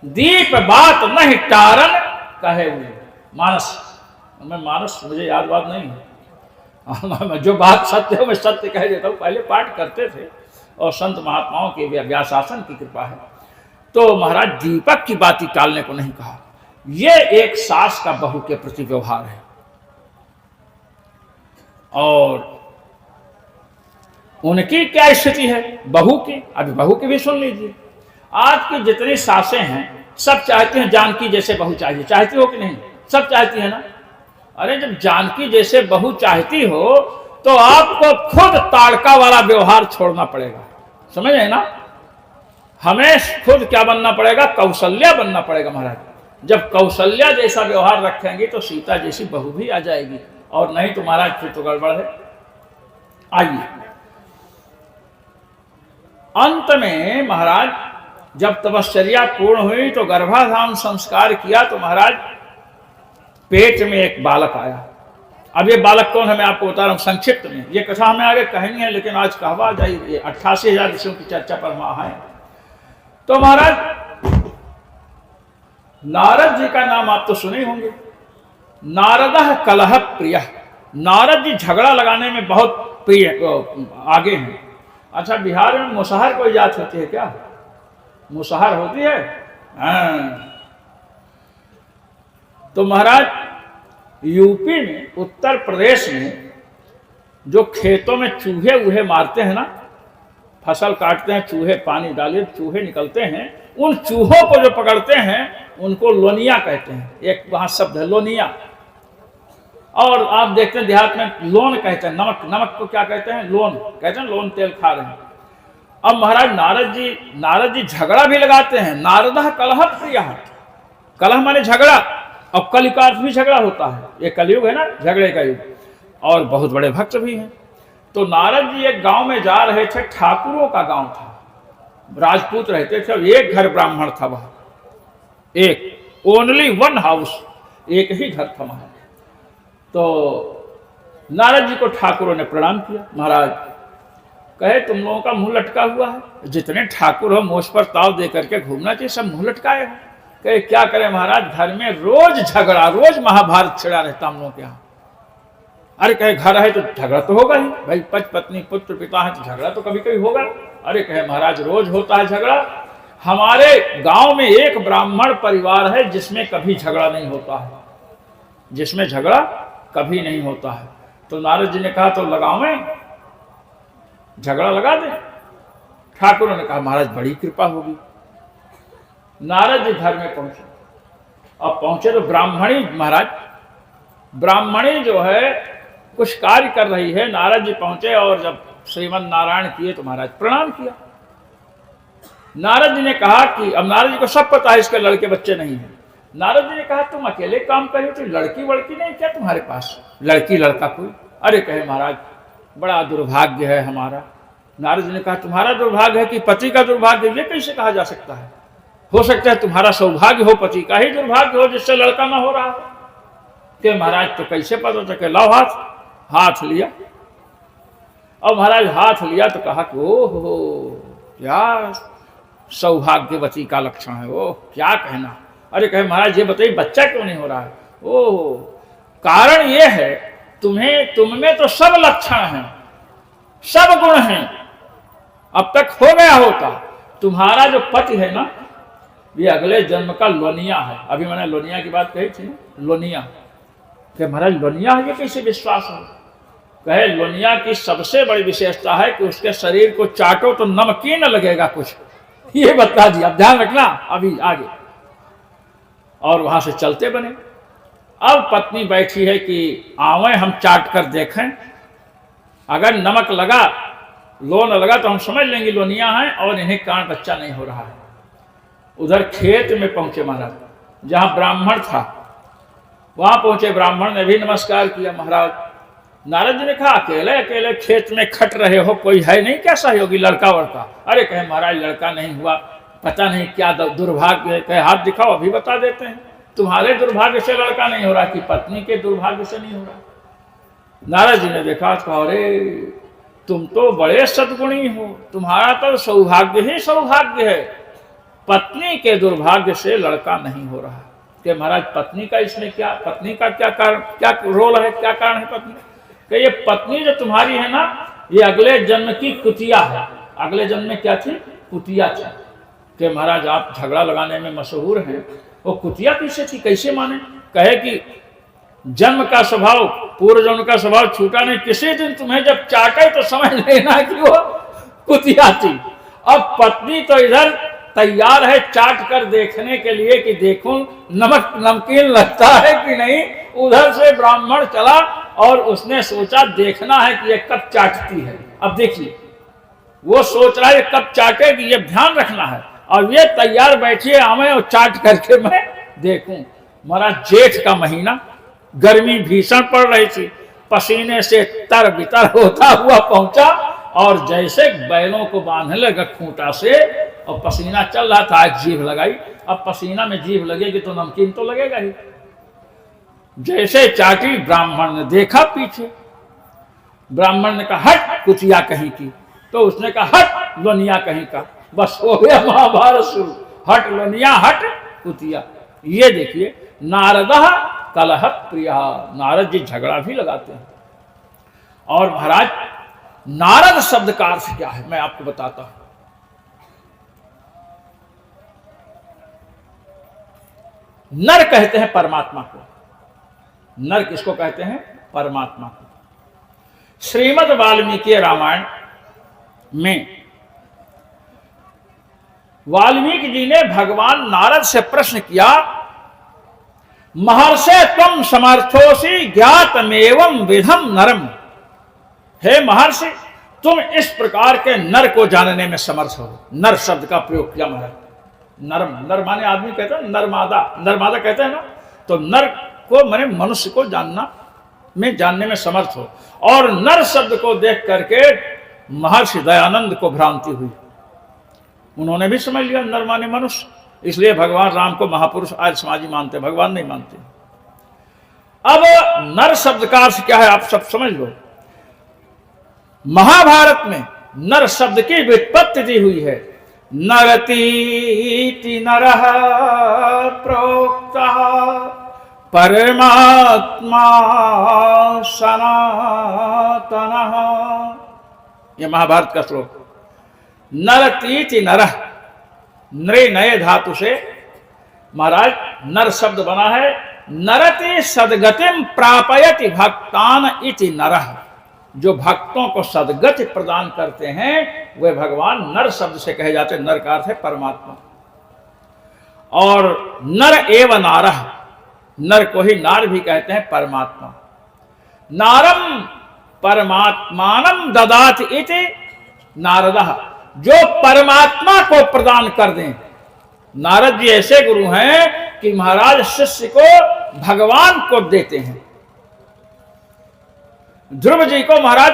S2: दीप बात नहीं टारन कहे हुए मानस। मैं मानस मुझे याद बात नहीं है। जो बात सत्य है मैं सत्य कह देता हूँ। पहले पाठ करते थे और संत महात्माओं के व्यासासन की कृपा है। तो महाराज दीपक की बाती टालने को नहीं कहा। यह एक सास का बहू के प्रति व्यवहार है। और उनकी क्या स्थिति है बहू की, अभी बहू की भी सुन लीजिए। आज की जितनी सासें हैं सब चाहती हैं जानकी जैसे बहू चाहिए। चाहती हो कि नहीं? सब चाहती है ना। अरे जब जानकी जैसे बहू चाहती हो तो आपको खुद ताड़का वाला व्यवहार छोड़ना पड़ेगा। समझ रहे ना? हमें खुद क्या बनना पड़ेगा? कौशल्या बनना पड़ेगा महाराज। जब कौशल्या जैसा व्यवहार रखेंगे तो सीता जैसी बहू भी आ जाएगी। और नहीं तो महाराज फिर तो गड़बड़ है। आइए अंत में महाराज जब तपश्चर्या पूर्ण हुई तो गर्भाधान संस्कार किया तो महाराज पेट में एक बालक आया। अब ये बालक कौन है मैं आपको बता रहा हूं संक्षिप्त में। ये कथा हमें आगे कहनी है लेकिन आज कहवा जाइए 88,000 विषयों की चर्चा पर वहां है। तो महाराज नारद जी का नाम आप तो सुने होंगे। नारदः कलह प्रिय। नारद जी झगड़ा लगाने में बहुत प्रिय आगे हैं। अच्छा बिहार में मुसहर कोई जात होती है क्या? मुसहर होती है? हाँ। तो महाराज यूपी में उत्तर प्रदेश में जो खेतों में चूहे वूहे मारते हैं ना, फसल काटते हैं, चूहे पानी डाले चूहे निकलते हैं, उन चूहों को जो पकड़ते हैं उनको लोनिया कहते हैं। एक वहां शब्द है लोनिया। और आप देखते हैं देहात में लोन कहते हैं। नमक, नमक को क्या कहते हैं? लोन कहते हैं। लोन तेल खा रहे हैं। अब महाराज नारद जी झगड़ा भी लगाते हैं। नारदः कलह प्रिय। कलह माने झगड़ा। अब कलि का अर्थ भी झगड़ा होता है। ये कलयुग है ना, झगड़े का युग। और बहुत बड़े भक्त भी हैं। तो नारद जी एक गांव में जा रहे थे। ठाकुरों का गांव था, राजपूत रहते थे। एक घर ब्राह्मण था वहां, एक ओनली वन हाउस, एक ही घर था वहां। तो नारद जी को ठाकुरों ने प्रणाम किया। महाराज कहे तुम लोगों का मुंह लटका हुआ है, जितने ठाकुर हो मुझ पर ताव दे करके घूमना चाहिए, सब मुंह लटकाए हो। कहे क्या करें महाराज, घर में रोज झगड़ा, रोज महाभारत छिड़ा रहता हम लोगों के यहाँ। अरे कहे घर है तो झगड़ा तो होगा ही भाई, पति पत्नी पुत्र पिता है तो झगड़ा तो कभी कभी होगा। अरे कहे महाराज रोज होता है झगड़ा। हमारे गांव में एक ब्राह्मण परिवार है जिसमें कभी झगड़ा नहीं होता है, जिसमें झगड़ा कभी नहीं होता है। तो नारद जी ने कहा तो लगाओ में झगड़ा लगा दे। ठाकुरों ने कहा महाराज बड़ी कृपा होगी। नारद जी घर में पहुंचे। अब पहुंचे तो ब्राह्मणी, महाराज ब्राह्मणी जो है कुछ कार्य कर रही है। नारद जी पहुंचे और जब श्रीमन नारायण किए तो महाराज प्रणाम किया। नारद जी ने कहा कि अब नारद जी को सब पता है इसके लड़के बच्चे नहीं हैं। नारद जी ने कहा तुम अकेले काम करो तो लड़की वड़की नहीं क्या तुम्हारे पास, लड़की लड़का कोई? अरे कहे महाराज बड़ा दुर्भाग्य है हमारा। नारद जी ने कहा तुम्हारा दुर्भाग्य है कि पति का दुर्भाग्य? ये कैसे कहा जा सकता है? हो सकता है तुम्हारा सौभाग्य हो, पति का ही दुर्भाग्य हो जिससे लड़का ना हो रहा हो। कि महाराज तो कैसे पता चले? लाओ हाथ लिया। और महाराज हाथ लिया तो कहा कि ओहो क्या सौभाग्यवती का लक्षण है, ओह क्या कहना। अरे कहे महाराज ये बताइए बच्चा क्यों नहीं हो रहा है? ओह कारण ये है तुम में तो सब लक्षण हैं, सब गुण हैं, अब तक हो गया होता। तुम्हारा जो पति है ना ये अगले जन्म का लोनिया है। अभी मैंने लोनिया की बात कही थी, लोनिया कि महाराज लोनिया है, ये कैसे विश्वास हो? कहे लोनिया की सबसे बड़ी विशेषता है कि उसके शरीर को चाटो तो नमकीन लगेगा कुछ, ये बता दिया। अब ध्यान रखना अभी आगे। और वहां से चलते बने। अब पत्नी बैठी है कि आवे हम चाट कर देखें, अगर नमक लगा, लोन लगा तो हम समझ लेंगे लोनिया है और इन्हें कान बच्चा नहीं हो रहा है। उधर खेत में पहुंचे महाराज, जहां ब्राह्मण था वहां पहुंचे। ब्राह्मण ने भी नमस्कार किया। महाराज नारद जी ने कहा अकेले अकेले खेत में खट रहे हो, कोई है नहीं क्या सहयोगी, लड़का वड़का? अरे कहे महाराज लड़का नहीं हुआ, पता नहीं क्या दुर्भाग्य है। कहे हाथ दिखाओ, अभी बता देते हैं। तुम्हारे दुर्भाग्य से लड़का नहीं हो रहा कि पत्नी के दुर्भाग्य से नहीं हो रहा? नारद जी ने देखा, कहा अरे तुम तो बड़े सद्गुणी हो, तुम्हारा तो सौभाग्य ही सौभाग्य है, पत्नी के दुर्भाग्य से लड़का नहीं हो रहा। कि महाराज पत्नी का इसमें क्या, पत्नी का क्या कारण, क्या रोल है, क्या कारण है पत्नी? कि ये पत्नी जो तुम्हारी है ना, ये अगले जन्म की कुतिया है। अगले जन्म में क्या थी? कुतिया थी। कि महाराज आप झगड़ा लगाने में मशहूर हैं, वो कुतिया किससे थी, कैसे माने? कहे कि जन्म का स्वभाव, पूर्व जन्म का स्वभाव छूटा नहीं, किसी दिन तुम्हें जब चाटे तो समझ लेना कि वो कुतिया थी। अब पत्नी तो इधर तैयार है चाट कर देखने के लिए कि देखूं नमक नमकीन लगता है कि नहीं। उधर से ब्राह्मण चला और उसने सोचा देखना है कि ये कब चाटती है। अब देखिए वो सोच रहा है कब चाटेगी, ये ध्यान रखना है। और ये तैयार बैठी है हमें और चाट करके मैं देखूं। महाराज जेठ का महीना, गर्मी भीषण पड़ रही थी, पसीने से तर बितर होता हुआ पहुंचा और जैसे बैलों को बांधने लगा खूंटा से और पसीना चल रहा था, एक जीभ लगाई। अब पसीना में जीभ लगेगी तो नमकीन तो लगेगा ही। जैसे चाटी, ब्राह्मण ने देखा पीछे, ब्राह्मण ने कहा हट कुतिया कहीं की, तो उसने कहा हट लोनिया कहीं का। बस हो गया महाभारत शुरू। हट लोनिया, हट कुतिया। ये देखिए नारद कलह प्रिया, नारद जी झगड़ा भी लगाते हैं। और महाराज नारद शब्द का अर्थ क्या है मैं आपको बताता हूं। नर कहते हैं परमात्मा को। नर किसको कहते हैं? परमात्मा को। श्रीमद् वाल्मीकि रामायण में वाल्मीकि जी ने भगवान नारद से प्रश्न किया, महर्षे त्वं समर्थोसि ज्ञातमेवं विधम नरम। हे महर्षि, तुम इस प्रकार के नर को जानने में समर्थ हो। नर शब्द का प्रयोग किया महाराज। नरम, नर माने आदमी कहते हैं, नरमादा, नरमादा कहते हैं ना, तो नर को माने मनुष्य को जानने में समर्थ हो। और नर शब्द को देख करके महर्षि दयानंद को भ्रांति हुई। उन्होंने भी समझ लिया नर माने मनुष्य, इसलिए भगवान राम को महापुरुष आर्य समाजी मानते, भगवान नहीं मानते। अब नर शब्द का अर्थ क्या है आप सब समझ लो। महाभारत में नर शब्द की व्युत्पत्ति दी हुई है। नरतीति नरः प्रोक्तः परमात्मा सनातनः। यह महाभारत का श्लोक। नरतीति नरः, नृ नए धातु से महाराज नर शब्द बना है। नरति सद्गतिम प्रापयति भक्तान इति नरः। जो भक्तों को सद्गति प्रदान करते हैं वे भगवान नर शब्द से कहे जाते हैं। नर का अर्थ है परमात्मा। और नर एव नारः, नर को ही नार भी कहते हैं परमात्मा। नारम परमात्मानम ददाति इति नारदः, जो परमात्मा को प्रदान कर दें। नारद जी ऐसे गुरु हैं कि महाराज शिष्य को भगवान को देते हैं। ध्रुव जी को महाराज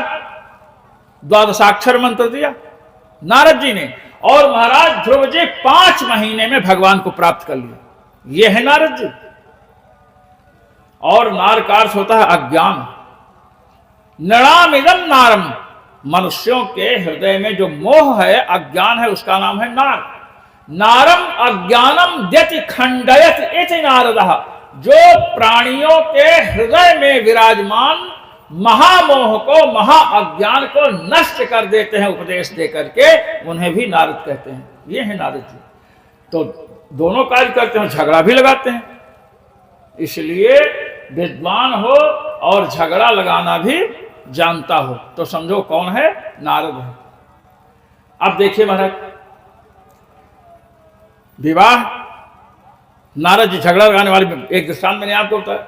S2: द्वादशाक्षर मंत्र दिया नारद जी ने, और महाराज ध्रुव जी 5 महीने में भगवान को प्राप्त कर लिया। ये है नारद जी। और नार का अर्थ होता है अज्ञान। नृणामिदं नारम, मनुष्यों के हृदय में जो मोह है, अज्ञान है, उसका नाम है नार। नारम अज्ञानम द्यति खंडयत इति नारदः, जो प्राणियों के हृदय में विराजमान महामोह को, महा अज्ञान को नष्ट कर देते हैं उपदेश दे करके, उन्हें भी नारद कहते हैं। ये है नारद जी। तो दोनों कार्य करते हैं, झगड़ा भी लगाते हैं। इसलिए विद्वान हो और झगड़ा लगाना भी जानता हो तो समझो कौन है, नारद है। अब देखिए महाराज, विवाह, नारद जी झगड़ा लगाने वाले, एक दृष्टांत मैंने आपको बताया।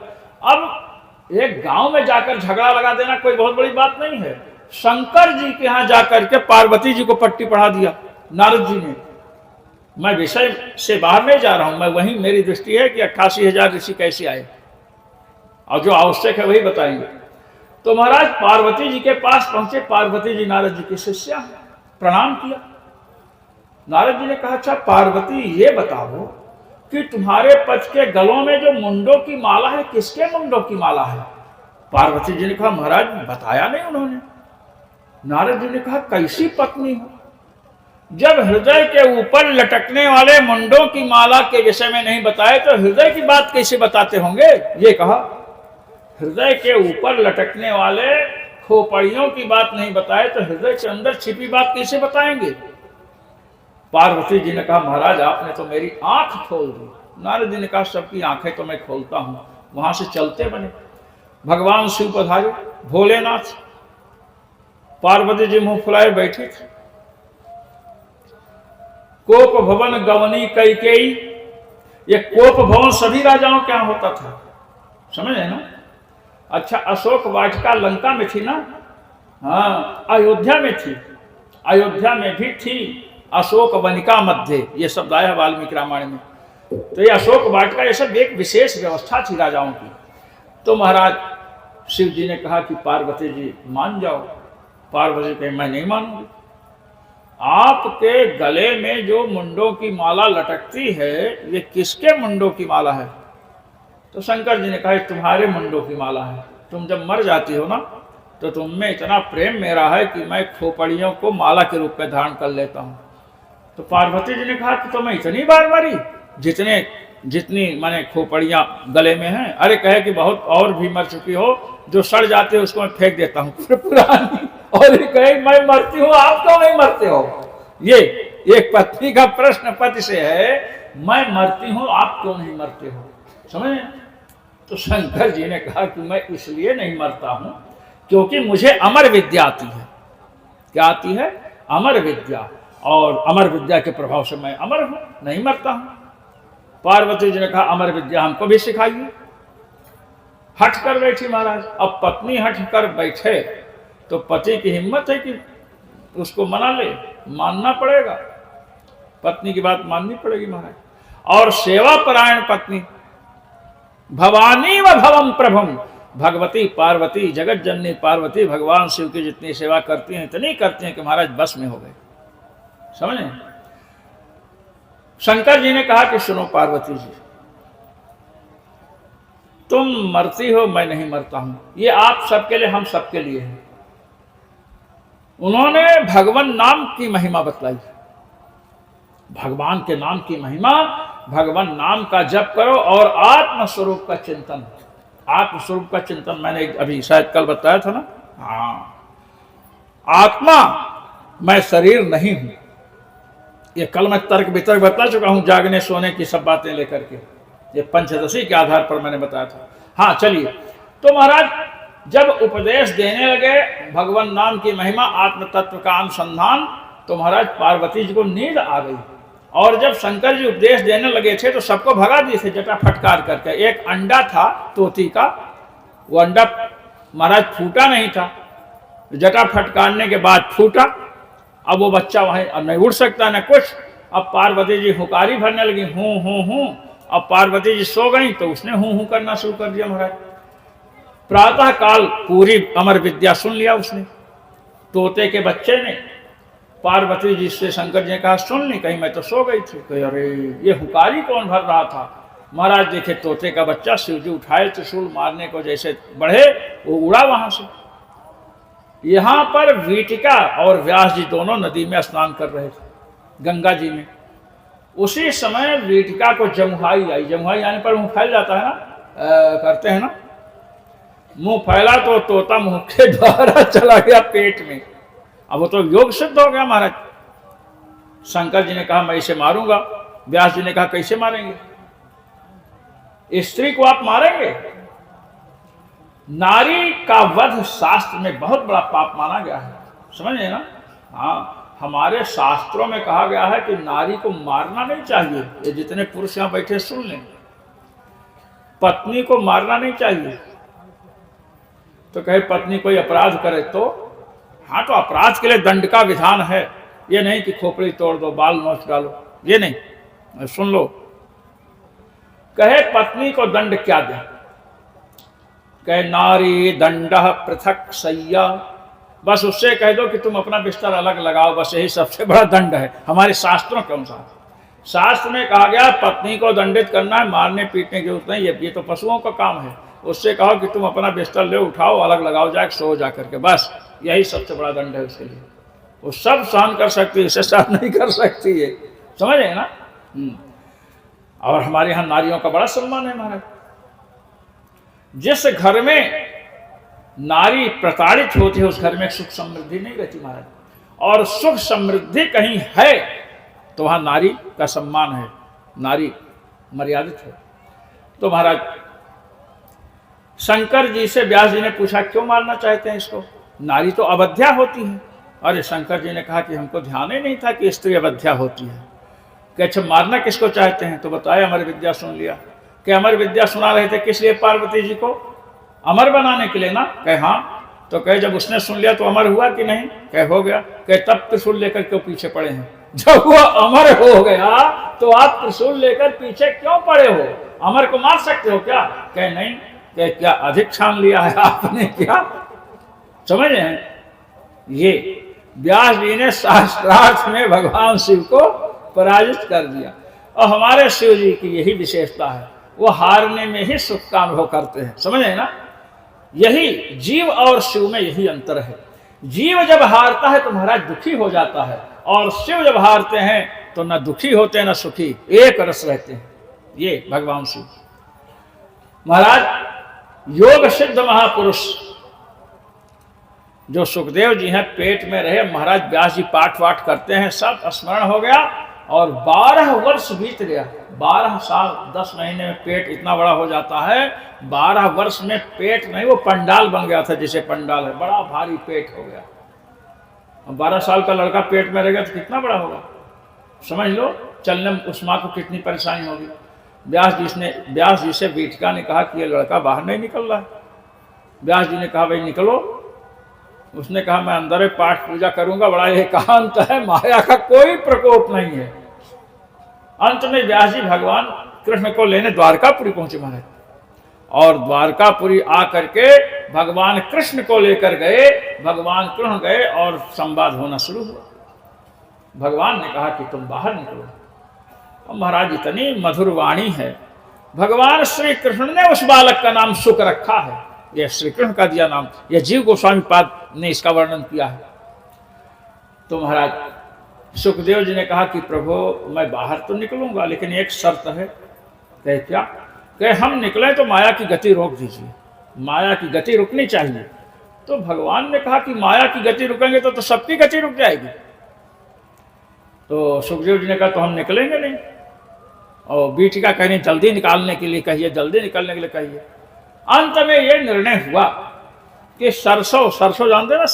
S2: अब एक गांव में जाकर झगड़ा लगा देना कोई बहुत बड़ी बात नहीं है। शंकर जी के यहां जाकर के पार्वती जी को पट्टी पढ़ा दिया नारद जी ने। मैं विषय से बाहर नहीं जा रहा हूं, मैं वहीं, मेरी दृष्टि है कि 88,000 ऋषि कैसे आए और जो आवश्यक है वही बताएंगे। तो महाराज पार्वती जी के पास पहुंचे, पार्वती जी नारद जी की शिष्या, प्रणाम किया। नारद जी ने कहा, अच्छा पार्वती ये बताओ कि तुम्हारे पति के गलों में जो मुंडों की माला है, किसके मुंडों की माला है? पार्वती जी ने कहा, महाराज बताया नहीं उन्होंने। नारद जी ने कहा, कैसी पत्नी हो, जब हृदय के ऊपर लटकने वाले मुंडों की माला के विषय में नहीं बताए तो हृदय की बात कैसे बताते होंगे? ये कहा, हृदय के ऊपर लटकने वाले खोपड़ियों की बात नहीं बताए तो हृदय के अंदर छिपी बात कैसे बताएंगे? पार्वती जी ने कहा, महाराज आपने तो मेरी आंख खोल दी। नारद जी ने कहा, सबकी आंखें तो मैं खोलता हूं। वहां से चलते बने, भगवान शिव पधारे, भोलेनाथ। पार्वती जी मुंह फुलाए बैठे थे। कोप भवन गवनी कैकेयी, ये कोप भवन सभी राजाओं के यहां होता था, समझ है ना? अच्छा, अशोक वाटिका लंका में थी ना? हाँ, अयोध्या में थी, अयोध्या में भी थी अशोक वनिका मध्य, ये शब्द आया वाल्मीकि रामायण में। तो ये अशोक वाटिका, ये सब एक विशेष व्यवस्था थी राजाओं की। तो महाराज शिव जी ने कहा कि पार्वती जी मान जाओ। पार्वती कहे, मैं नहीं मानूंगी। आपके गले में जो मुंडों की माला लटकती है, ये किसके मुंडों की माला है? तो शंकर जी ने कहा, तुम्हारे मुंडों की माला है। तुम जब मर जाती हो ना, तो तुम में इतना प्रेम मेरा है कि मैं खोपड़ियों को माला के रूप में धारण कर लेता हूं। तो पार्वती जी ने कहा कि तो मैं इतनी बार मरी जितनी माने खोपड़ियां गले में हैं? अरे कहे कि बहुत और भी मर चुकी हो, जो सड़ जाते हो उसको मैं फेंक देता हूं पुरानी। और ये कहे मैं मरती हूं, आप क्यों नहीं मरते हो? ये एक पत्नी का प्रश्न पति से है, मैं मरती हूं, आप क्यों नहीं मरते हो? समझे? तो शंकर जी ने कहा कि मैं इसलिए नहीं मरता हूं क्योंकि मुझे अमर विद्या आती है। क्या आती है? अमर विद्या। और अमर विद्या के प्रभाव से मैं अमर हूं, नहीं मरता हूं। पार्वती जी ने कहा, अमर विद्या हमको भी सिखाइए। हट कर बैठी महाराज। अब पत्नी हट कर बैठे तो पति की हिम्मत है कि उसको मना ले, मानना पड़ेगा, पत्नी की बात माननी पड़ेगी महाराज। और सेवा परायण पत्नी, भवानी व भवम प्रभुम, भगवती पार्वती, जगत जननी पार्वती भगवान शिव की जितनी सेवा करती हैं इतनी करती हैं कि महाराज बस में हो गए। समझे? शंकर जी ने कहा कि सुनो पार्वती जी, तुम मरती हो, मैं नहीं मरता हूं। ये आप सबके लिए, हम सबके लिए है। उन्होंने भगवान नाम की महिमा बतलाई। भगवान के नाम की महिमा, भगवान नाम का जप करो और आत्म स्वरूप का चिंतन। आत्म स्वरूप का चिंतन मैंने अभी शायद कल बताया था ना। हाँ, आत्मा, मैं शरीर नहीं हूं। ये कल मैं तर्क वितर्क बता चुका हूं, जागने सोने की सब बातें लेकर के। ये पंचदशी के आधार पर मैंने बताया था। हाँ चलिए, तो महाराज जब उपदेश देने लगे भगवान नाम की महिमा, आत्म तत्व का अनुसंधान, तो महाराज पार्वती जी को नींद आ गई। और जब शंकर जी उपदेश देने लगे थे तो सबको भगा दिए थे जटा फटकार करके। एक अंडा था तोती का, वो अंडा महाराज फूटा नहीं था, जटा फटकारने के बाद फूटा। अब वो बच्चा वहीं नहीं उड़ सकता न कुछ। अब पार्वती जी हुकारी भरने लगी, हूं हूं हूं। अब पार्वती जी सो गई तो उसने हूं हूं करना शुरू कर दिया महाराज। प्रातः काल पूरी अमर विद्या सुन लिया उसने, तोते के बच्चे ने। पार्वती जी से शंकर जी ने कहा, सुन ली? कहीं मैं तो सो गई थी। कही, अरे ये हुकारी कौन भर रहा था? महाराज देखे तोते का बच्चा, शिव जी उठाए त्रिशूल मारने को जैसे बढ़े, वो उड़ा वहां से। यहां पर वीटिका और व्यास जी दोनों नदी में स्नान कर रहे थे, गंगा जी में। उसी समय वीटिका को जमुहाई आई। जमुहाई आने पर मुंह फैल जाता है ना, करते हैं ना, मुंह फैला तो तोता मुंह के द्वारा चला गया पेट में। अब वो तो योग सिद्ध हो गया महाराज। शंकर जी ने कहा, मैं इसे मारूंगा। व्यास जी ने कहा कैसे मारेंगे, स्त्री को आप मारेंगे? नारी का वध शास्त्र में बहुत बड़ा पाप माना गया है, समझे ना। हाँ, हमारे शास्त्रों में कहा गया है कि नारी को मारना नहीं चाहिए। ये जितने पुरुष यहां बैठे सुन लें, पत्नी को मारना नहीं चाहिए। तो कहे पत्नी कोई अपराध करे तो, हाँ तो अपराध के लिए दंड का विधान है, ये नहीं कि खोपड़ी तोड़ दो, बाल नोच डालो, ये नहीं। सुन लो, कहे पत्नी को दंड क्या दे, कहे नारी दंड पृथक सैया, बस उससे कह दो कि तुम अपना बिस्तर अलग लगाओ, बस यही सबसे बड़ा दंड है हमारे शास्त्रों के अनुसार। शास्त्र में कहा गया पत्नी को दंडित करना है, मारने पीटने की जरूरत नहीं, ये तो पशुओं का काम है। उससे कहो कि तुम अपना बिस्तर ले उठाओ, अलग लगाओ, जाके सो जा करके, बस यही सबसे बड़ा दंड है उसके लिए। वो सब सहन कर सकती है, इसे सहन नहीं कर सकती है, समझे ना। और हमारे यहाँ नारियों का बड़ा सम्मान है महाराज। जिस घर में नारी प्रताड़ित होती है उस घर में सुख समृद्धि नहीं रहती महाराज। और सुख समृद्धि कहीं है तो वहां नारी का सम्मान है, नारी मर्यादित है। तो महाराज शंकर जी से व्यास जी ने पूछा क्यों मारना चाहते हैं इसको, नारी तो अवध्या होती है। अरे शंकर जी ने कहा कि हमको ध्यान ही नहीं था कि स्त्री अवध्या होती है। कि अच्छा मारना किसको चाहते हैं, तो बताया अमर विद्या सुन लिया। कि अमर विद्या सुना रहे थे किस लिए, पार्वती जी को अमर बनाने के लिए ना। कहे हाँ। तो कहे जब उसने सुन लिया तो अमर हुआ कि नहीं, कहे हो गया। कहे तब त्रिशूल लेकर क्यों पीछे पड़े हैं, जब वो अमर हो गया तो आप त्रिशूल लेकर पीछे क्यों पड़े हो, अमर को मार सकते हो क्या। कहे नहीं। कहे क्या अधिक छान लिया है आपने क्या, समझ रहे हैं। ये व्यास जी ने शास्त्रार्थ में भगवान शिव को पराजित कर दिया। और हमारे शिव जी की यही विशेषता है, वो हारने में ही सुख का अनुभव करते हैं, समझ रहे ना। यही जीव और शिव में यही अंतर है। जीव जब हारता है तो महाराज दुखी हो जाता है, और शिव जब हारते हैं तो न दुखी होते न सुखी, एक रस रहते हैं। ये भगवान शिव महाराज योग सिद्ध महापुरुष जो सुखदेव जी हैं, पेट में रहे महाराज व्यास जी पाठ वाठ करते हैं, सब स्मरण हो गया। और 12 वर्ष बीत गया, 12 साल 10 महीने में पेट इतना बड़ा हो जाता है। 12 वर्ष में पेट नहीं, वो पंडाल बन गया था, जिसे पंडाल है, बड़ा भारी पेट हो गया। 12 साल का लड़का पेट में रहेगा तो कितना बड़ा होगा, समझ लो। चलने में उस माँ को कितनी परेशानी होगी। व्यास जी से बीटिका ने कहा कि ये लड़का बाहर नहीं निकल रहा है। व्यास जी ने कहा भाई निकलो। उसने कहा मैं अंदर में पाठ पूजा करूंगा, बड़ा एकांत है, माया का कोई प्रकोप नहीं है। अंत में व्यास जी भगवान कृष्ण को लेने द्वारकापुरी पहुंचे महाराज। और द्वारकापुरी आकर के भगवान कृष्ण को लेकर गए, भगवान कृष्ण गए और संवाद होना शुरू हुआ। भगवान ने कहा कि तुम बाहर निकलो। और महाराज इतनी मधुर वाणी है, भगवान श्री कृष्ण ने उस बालक का नाम सुख रखा है। यह श्री कृष्ण का दिया नाम, यह जीव गोस्वामी पाद ने इसका वर्णन किया है। तो महाराज सुखदेव जी ने कहा कि प्रभु मैं बाहर तो निकलूंगा, लेकिन एक शर्त है। कहे क्या। कहे हम निकले तो माया की गति रोक दीजिए, माया की गति रुकनी चाहिए। तो भगवान ने कहा कि माया की गति रुकेंगे तो सबकी गति रुक जाएगी। तो सुखदेव जी ने कहा तो हम निकलेंगे नहीं। और बीटिका कहने जल्दी निकालने के लिए कहिए, जल्दी निकलने के लिए कहिए। अंत में यह निर्णय हुआ कि सरसों जानते ना,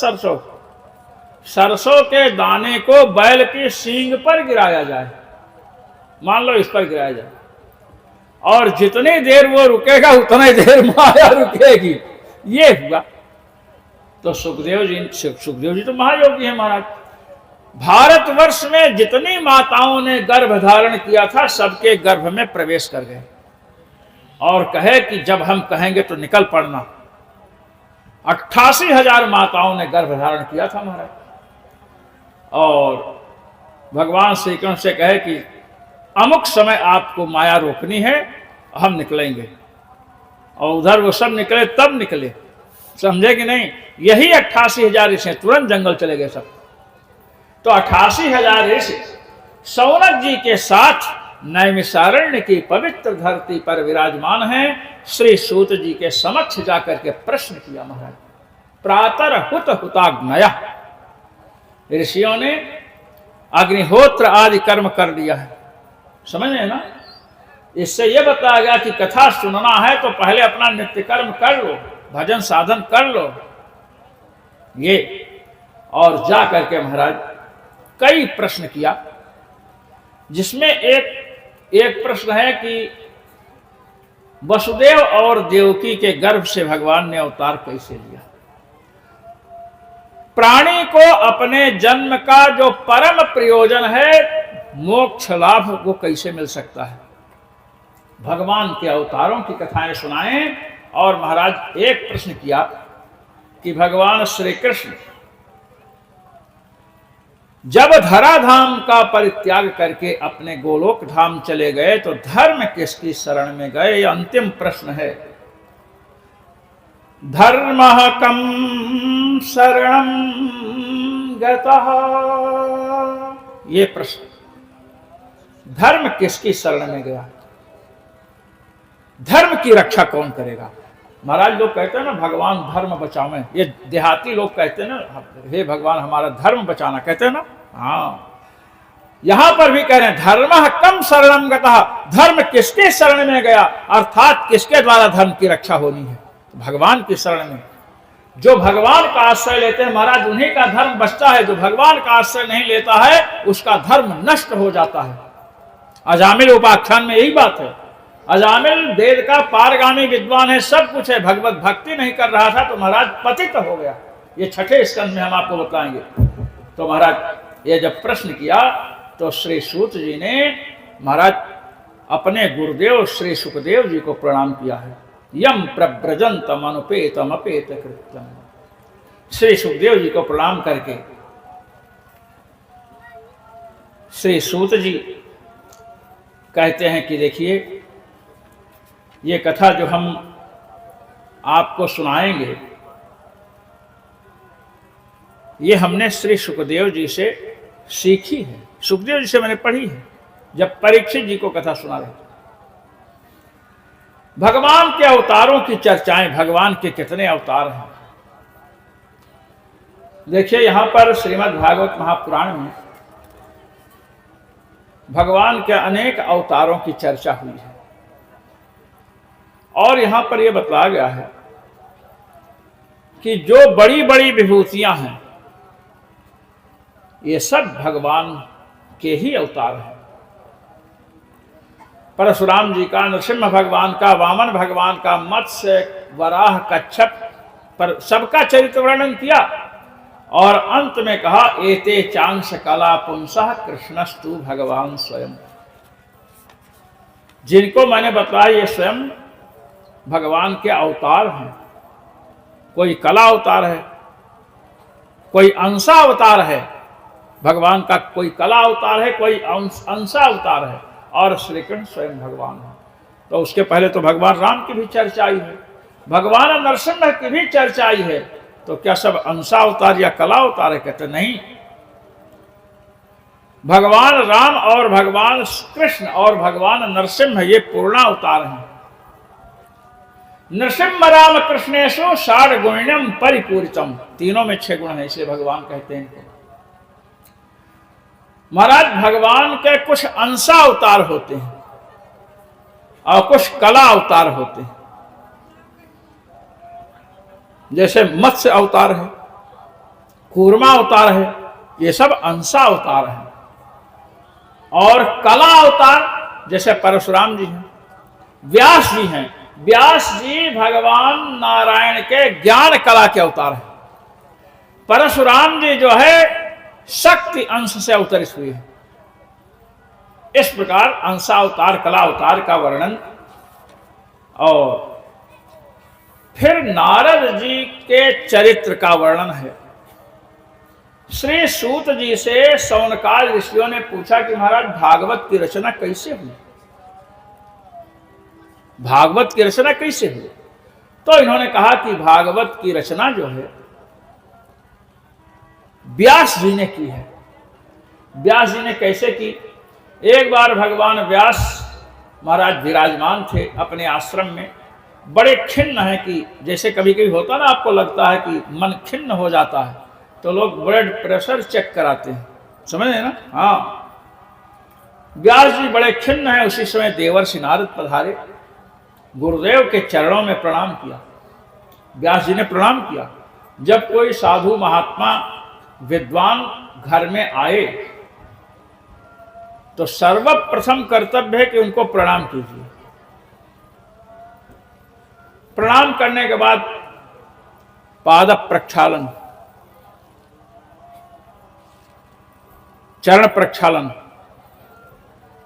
S2: सरसों के दाने को बैल की सींग पर गिराया जाए, मान लो इस पर गिराया जाए, और जितनी देर वो रुकेगा उतनी देर माया रुकेगी। ये हुआ। तो सुखदेव जी तो महायोगी हैं महाराज। भारतवर्ष में जितनी माताओं ने गर्भ धारण किया था सबके गर्भ में प्रवेश कर गए, और कहे कि जब हम कहेंगे तो निकल पड़ना। 88,000 माताओं ने गर्भ धारण किया था महाराज। और भगवान श्री कृष्ण से कहे कि अमुक समय आपको माया रोकनी है, हम निकलेंगे। और उधर वो सब निकले, तब निकले, समझे कि नहीं। यही 88,000 ऋषि तुरंत जंगल चले गए सब। तो 88,000 ऋषि सौनक जी के साथ नैमिषारण्य की पवित्र धरती पर विराजमान हैं। श्री सूत जी के समक्ष जाकर के प्रश्न किया महाराज। प्रातः हुताग्नया, ऋषियों ने अग्निहोत्र आदि कर्म कर दिया है। समझ रहे हैं ना। इससे यह बताया गया कि कथा सुनना है तो पहले अपना नित्य कर्म कर लो, भजन साधन कर लो ये, और जा करके महाराज कई प्रश्न किया, जिसमें एक प्रश्न है कि वसुदेव और देवकी के गर्भ से भगवान ने अवतार कैसे लिया। प्राणी को अपने जन्म का जो परम प्रयोजन है मोक्ष लाभ वो कैसे मिल सकता है। भगवान के अवतारों की कथाएं सुनाएं। और महाराज एक प्रश्न किया कि भगवान श्री कृष्ण जब धराधाम का परित्याग करके अपने गोलोक धाम चले गए तो धर्म किसकी शरण में गए, यह अंतिम प्रश्न है। धर्मः कं शरणं गतः, ये प्रश्न, धर्म किसकी शरण में गया, धर्म की रक्षा कौन करेगा। महाराज लोग कहते हैं ना भगवान धर्म बचावें, ये देहाती लोग कहते हैं ना हे भगवान हमारा धर्म बचाना, कहते हैं ना। हाँ, यहां पर भी कह रहे हैं धर्मः कं शरणं गतः, धर्म किसके शरण में गया, अर्थात किसके द्वारा धर्म की रक्षा होनी है, भगवान की शरण में। जो भगवान का आश्रय लेते हैं महाराज उन्हीं का धर्म बचता है, जो भगवान का आश्रय नहीं लेता है उसका धर्म नष्ट हो जाता है। अजामिल उपाख्यान में यही बात है। अजामिल वेद का पारगामी विद्वान है, सब कुछ है, भगवत भक्ति नहीं कर रहा था तो महाराज पतित हो गया। ये छठे स्कंद में हम आपको बताएंगे। तो महाराज ये जब प्रश्न किया तो श्री सूत जी ने महाराज अपने गुरुदेव श्री सुखदेव जी को प्रणाम किया है। यम प्रव्रजंतम अनुपेतम अपेत कृत्यम, श्री सुखदेव जी को प्रणाम करके श्री सूत जी कहते हैं कि देखिए ये कथा जो हम आपको सुनाएंगे ये हमने श्री सुखदेव जी से सीखी है, सुखदेव जी से मैंने पढ़ी है जब परीक्षित जी को कथा सुना रहे थे। भगवान के अवतारों की चर्चाएं, भगवान के कितने अवतार हैं। देखिए यहां पर श्रीमद् भागवत महापुराण में भगवान के अनेक अवतारों की चर्चा हुई है और यहां पर यह बतलाया गया है कि जो बड़ी बड़ी विभूतियां हैं ये सब भगवान के ही अवतार हैं। परशुराम जी का, नरसिम्हा भगवान का, वामन भगवान का, मत्स्य, वराह, कच्छप पर सबका चरित्र वर्णन किया और अंत में कहा एते चांस कला पुंसः कृष्णस्तु भगवान स्वयं। जिनको मैंने बताया ये स्वयं भगवान के अवतार हैं। कोई कला अवतार है, कोई अंशा अवतार है, भगवान का कोई कला अवतार है, कोई अंशा अवतार है और श्री कृष्ण स्वयं भगवान है। तो उसके पहले तो भगवान राम की भी चर्चा आई है, भगवान नरसिम्हा की भी चर्चा आई है। तो क्या सब अंशा अवतार या कला अवतार है? कहते नहीं, भगवान राम और भगवान कृष्ण और भगवान नरसिम्हा ये पूर्ण अवतार हैं। नरसिम्हा राम कृष्णेशु षाड गुण्यम परिपूरितम, तीनों में 6 गुण है इसलिए भगवान कहते हैं इनको। महाराज भगवान के कुछ अंशा अवतार होते हैं और कुछ कला अवतार होते हैं। जैसे मत्स्य अवतार है, कूर्मा अवतार है, ये सब अंशा अवतार हैं। और कला अवतार जैसे परशुराम जी हैं, व्यास जी हैं। व्यास जी भगवान नारायण के ज्ञान कला के अवतार हैं। परशुराम जी जो है शक्ति अंश से अवतरित हुई है। इस प्रकार अंशा अवतार, कला अवतार का वर्णन। और फिर नारद जी के चरित्र का वर्णन है। श्री सूत जी से सौनकाल ऋषियों ने पूछा कि महाराज भागवत की रचना कैसे हुई, भागवत की रचना कैसे हुई? तो इन्होंने कहा कि भागवत की रचना जो है व्यास जी ने की है। व्यास जी ने कैसे की? एक बार भगवान व्यास महाराज विराजमान थे अपने आश्रम में, बड़े खिन्न हैं कि जैसे कभी कभी होता ना, आपको लगता है कि मन खिन्न हो जाता है तो लोग ब्लड प्रेशर चेक कराते हैं, समझ रहे ना। हाँ, व्यास जी बड़े खिन्न हैं। उसी समय देवर्षि नारद पधारे, गुरुदेव के चरणों में प्रणाम किया। व्यास जी ने प्रणाम किया। जब कोई साधु महात्मा विद्वान घर में आए तो सर्वप्रथम कर्तव्य है कि उनको प्रणाम कीजिए। प्रणाम करने के बाद पाद प्रक्षालन, चरण प्रक्षालन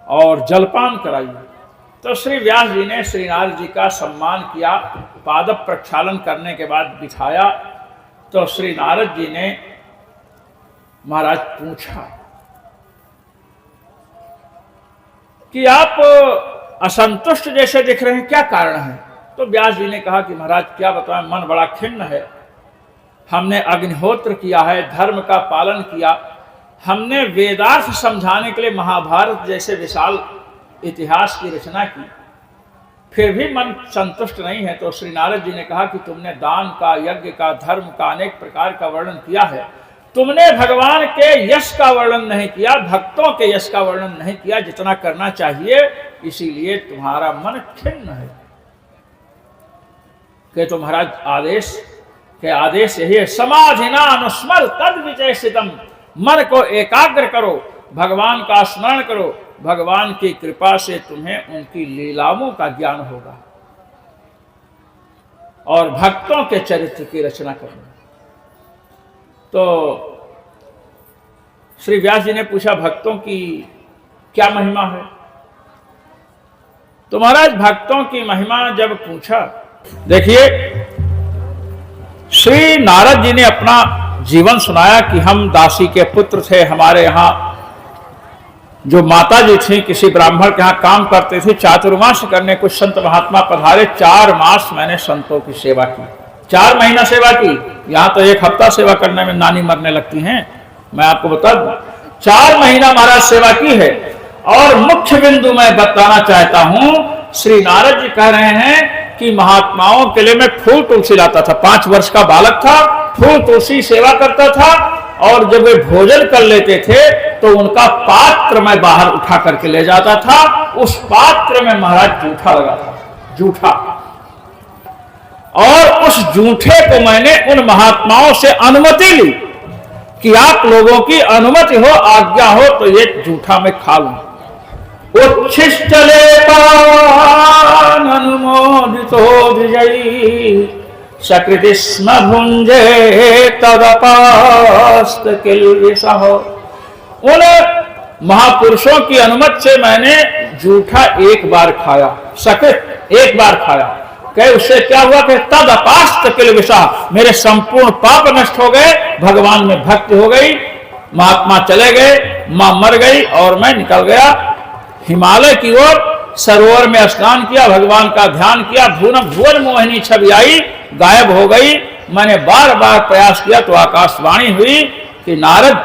S2: और जलपान कराइए। तो श्री व्यास जी ने श्री नारद जी का सम्मान किया। पाद प्रक्षालन करने के बाद बिठाया तो श्री नारद जी ने महाराज पूछा कि आप असंतुष्ट जैसे दिख रहे हैं, क्या कारण है? तो व्यास जी ने कहा कि महाराज क्या बताएं, मन बड़ा खिन्न है। हमने अग्निहोत्र किया है, धर्म का पालन किया, हमने वेदार्थ समझाने के लिए महाभारत जैसे विशाल इतिहास की रचना की, फिर भी मन संतुष्ट नहीं है। तो श्री नारद जी ने कहा कि तुमने दान का, यज्ञ का, धर्म का अनेक प्रकार का वर्णन किया है, तुमने भगवान के यश का वर्णन नहीं किया, भक्तों के यश का वर्णन नहीं किया जितना करना चाहिए, इसीलिए तुम्हारा मन खिन्न है। कि तो महाराज आदेश यही है, समाधिना अनुस्मर तद विचेषितम, मन को एकाग्र करो, भगवान का स्मरण करो, भगवान की कृपा से तुम्हें उनकी लीलाओं का ज्ञान होगा और भक्तों के चरित्र की रचना करना। तो श्री व्यास जी ने पूछा भक्तों की क्या महिमा है? तो महाराज भक्तों की महिमा जब पूछा, देखिए श्री नारद जी ने अपना जीवन सुनाया कि हम दासी के पुत्र थे, हमारे यहाँ जो माता जी थी किसी ब्राह्मण के यहाँ काम करते थे, चातुर्मास करने कुछ संत महात्मा पधारे, 4 मास मैंने संतों की सेवा की, 4 महीना सेवा की। यहाँ तो 1 हफ्ता सेवा करने में नानी मरने लगती हैं, मैं आपको बता दूं 4 महीना महाराज सेवा की है। और मुख्य बिंदु मैं बताना चाहता हूं, श्री नारद जी कह रहे हैं कि महात्माओं के लिए मैं फूल तुलसी लाता था, 5 वर्ष का बालक था, फूल तुलसी सेवा करता था, और जब वे भोजन कर लेते थे तो उनका पात्र मैं बाहर उठा करके ले जाता था, उस पात्र में महाराज जूठा लगा था, जूठा, और उस जूठे को मैंने उन महात्माओं से अनुमति ली कि आप लोगों की अनुमति हो, आज्ञा हो तो ये जूठा मैं खा लूं। उच्छिष्टले पान अनुमोदितो विजयी सकृति स्म भुंजे तदपास्त किल्बिषः। उन महापुरुषों की अनुमति से मैंने जूठा 1 बार खाया, सकृत 1 बार खाया। कहे उससे क्या हुआ कि तदपास्त किल्बिषः, मेरे संपूर्ण पाप नष्ट हो गए, भगवान में भक्ति हो गई, महात्मा चले गए, मां मर गई और मैं निकल गया हिमालय की ओर, सरोवर में स्नान किया, भगवान का ध्यान किया, भुवन मोहिनी छवि आई, गायब हो गई। मैंने बार बार प्रयास किया तो आकाशवाणी हुई कि नारद,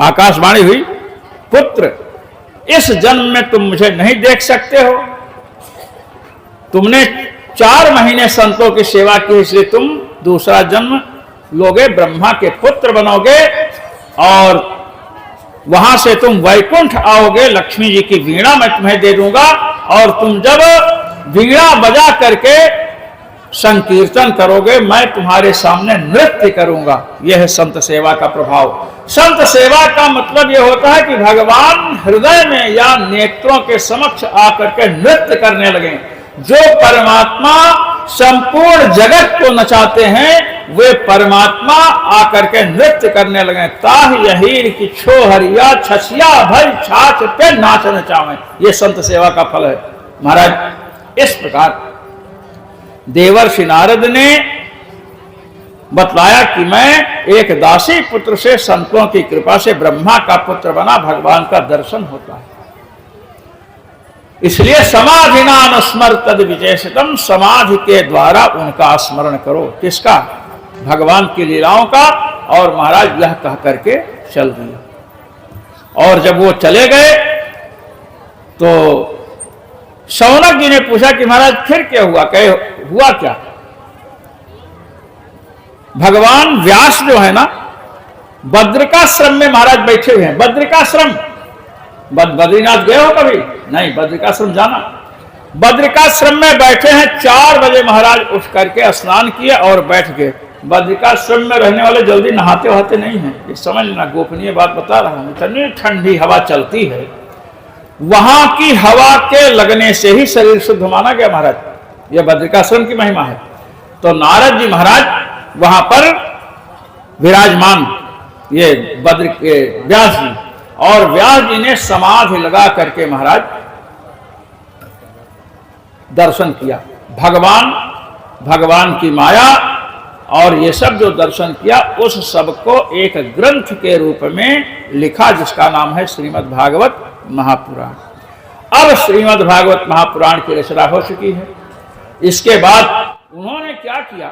S2: आकाशवाणी हुई, पुत्र इस जन्म में तुम मुझे नहीं देख सकते हो, तुमने 4 महीने संतों की सेवा की, इसलिए तुम दूसरा जन्म लोगे, ब्रह्मा के पुत्र बनोगे और वहां से तुम वैकुंठ आओगे, लक्ष्मी जी की वीणा मैं तुम्हें दे दूंगा, और तुम जब वीणा बजा करके संकीर्तन करोगे मैं तुम्हारे सामने नृत्य करूंगा। यह है संत सेवा का प्रभाव। संत सेवा का मतलब यह होता है कि भगवान हृदय में या नेत्रों के समक्ष आकर के नृत्य करने लगे। जो परमात्मा संपूर्ण जगत को नचाते हैं वे परमात्मा आकर के नृत्य करने लगे। ताह यहीर की छोहरिया छछिया भर छाछ पे नाच नचावें, ये संत सेवा का फल है। महाराज इस प्रकार देवर्षि नारद ने बतलाया कि मैं एक दासी पुत्र से संतों की कृपा से ब्रह्मा का पुत्र बना, भगवान का दर्शन होता है। इसलिए समाधिना अनुस्मर तद विचेषितम, समाधि के द्वारा उनका स्मरण करो। किसका? भगवान की लीलाओं का। और महाराज यह कह करके चल दिए। और जब वो चले गए तो शौनक जी ने पूछा कि महाराज फिर क्या हुआ? कहे हुआ क्या? भगवान व्यास जो है ना, बद्रिकाश्रम में महाराज बैठे हुए हैं। बद्रिकाश्रम बद्रीनाथ गए हो कभी? नहीं, बद्रिकाश्रम जाना। बद्रिकाश्रम में बैठे हैं, 4 बजे महाराज उठ करके स्नान किए और बैठ गए। बद्रिकाश्रम में रहने वाले जल्दी नहाते वहाते नहीं हैं, ये समझ लेना, गोपनीय बात बता रहा हूं। इतनी ठंडी हवा चलती है, वहां की हवा के लगने से ही शरीर शुद्ध माना गया महाराज। यह बद्रिकाश्रम की महिमा है। तो नारद जी महाराज वहां पर विराजमान, ये व्यास जी, और व्यास जी ने समाधि लगा करके महाराज दर्शन किया। भगवान की माया और ये सब जो दर्शन किया, उस सब को एक ग्रंथ के रूप में लिखा, जिसका नाम है श्रीमद् भागवत महापुराण। अब श्रीमद् भागवत महापुराण की रचना हो चुकी है। इसके बाद उन्होंने क्या किया,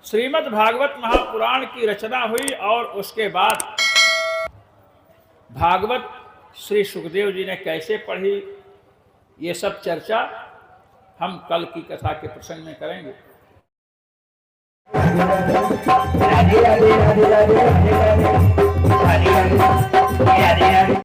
S2: श्रीमद् भागवत महापुराण की रचना हुई और उसके बाद भागवत श्री सुखदेव जी ने कैसे पढ़ी, ये सब चर्चा हम कल की कथा के प्रसंग में करेंगे।
S1: राधे राधे राधे राधे राधे राधे राधे राधे राधे राधे।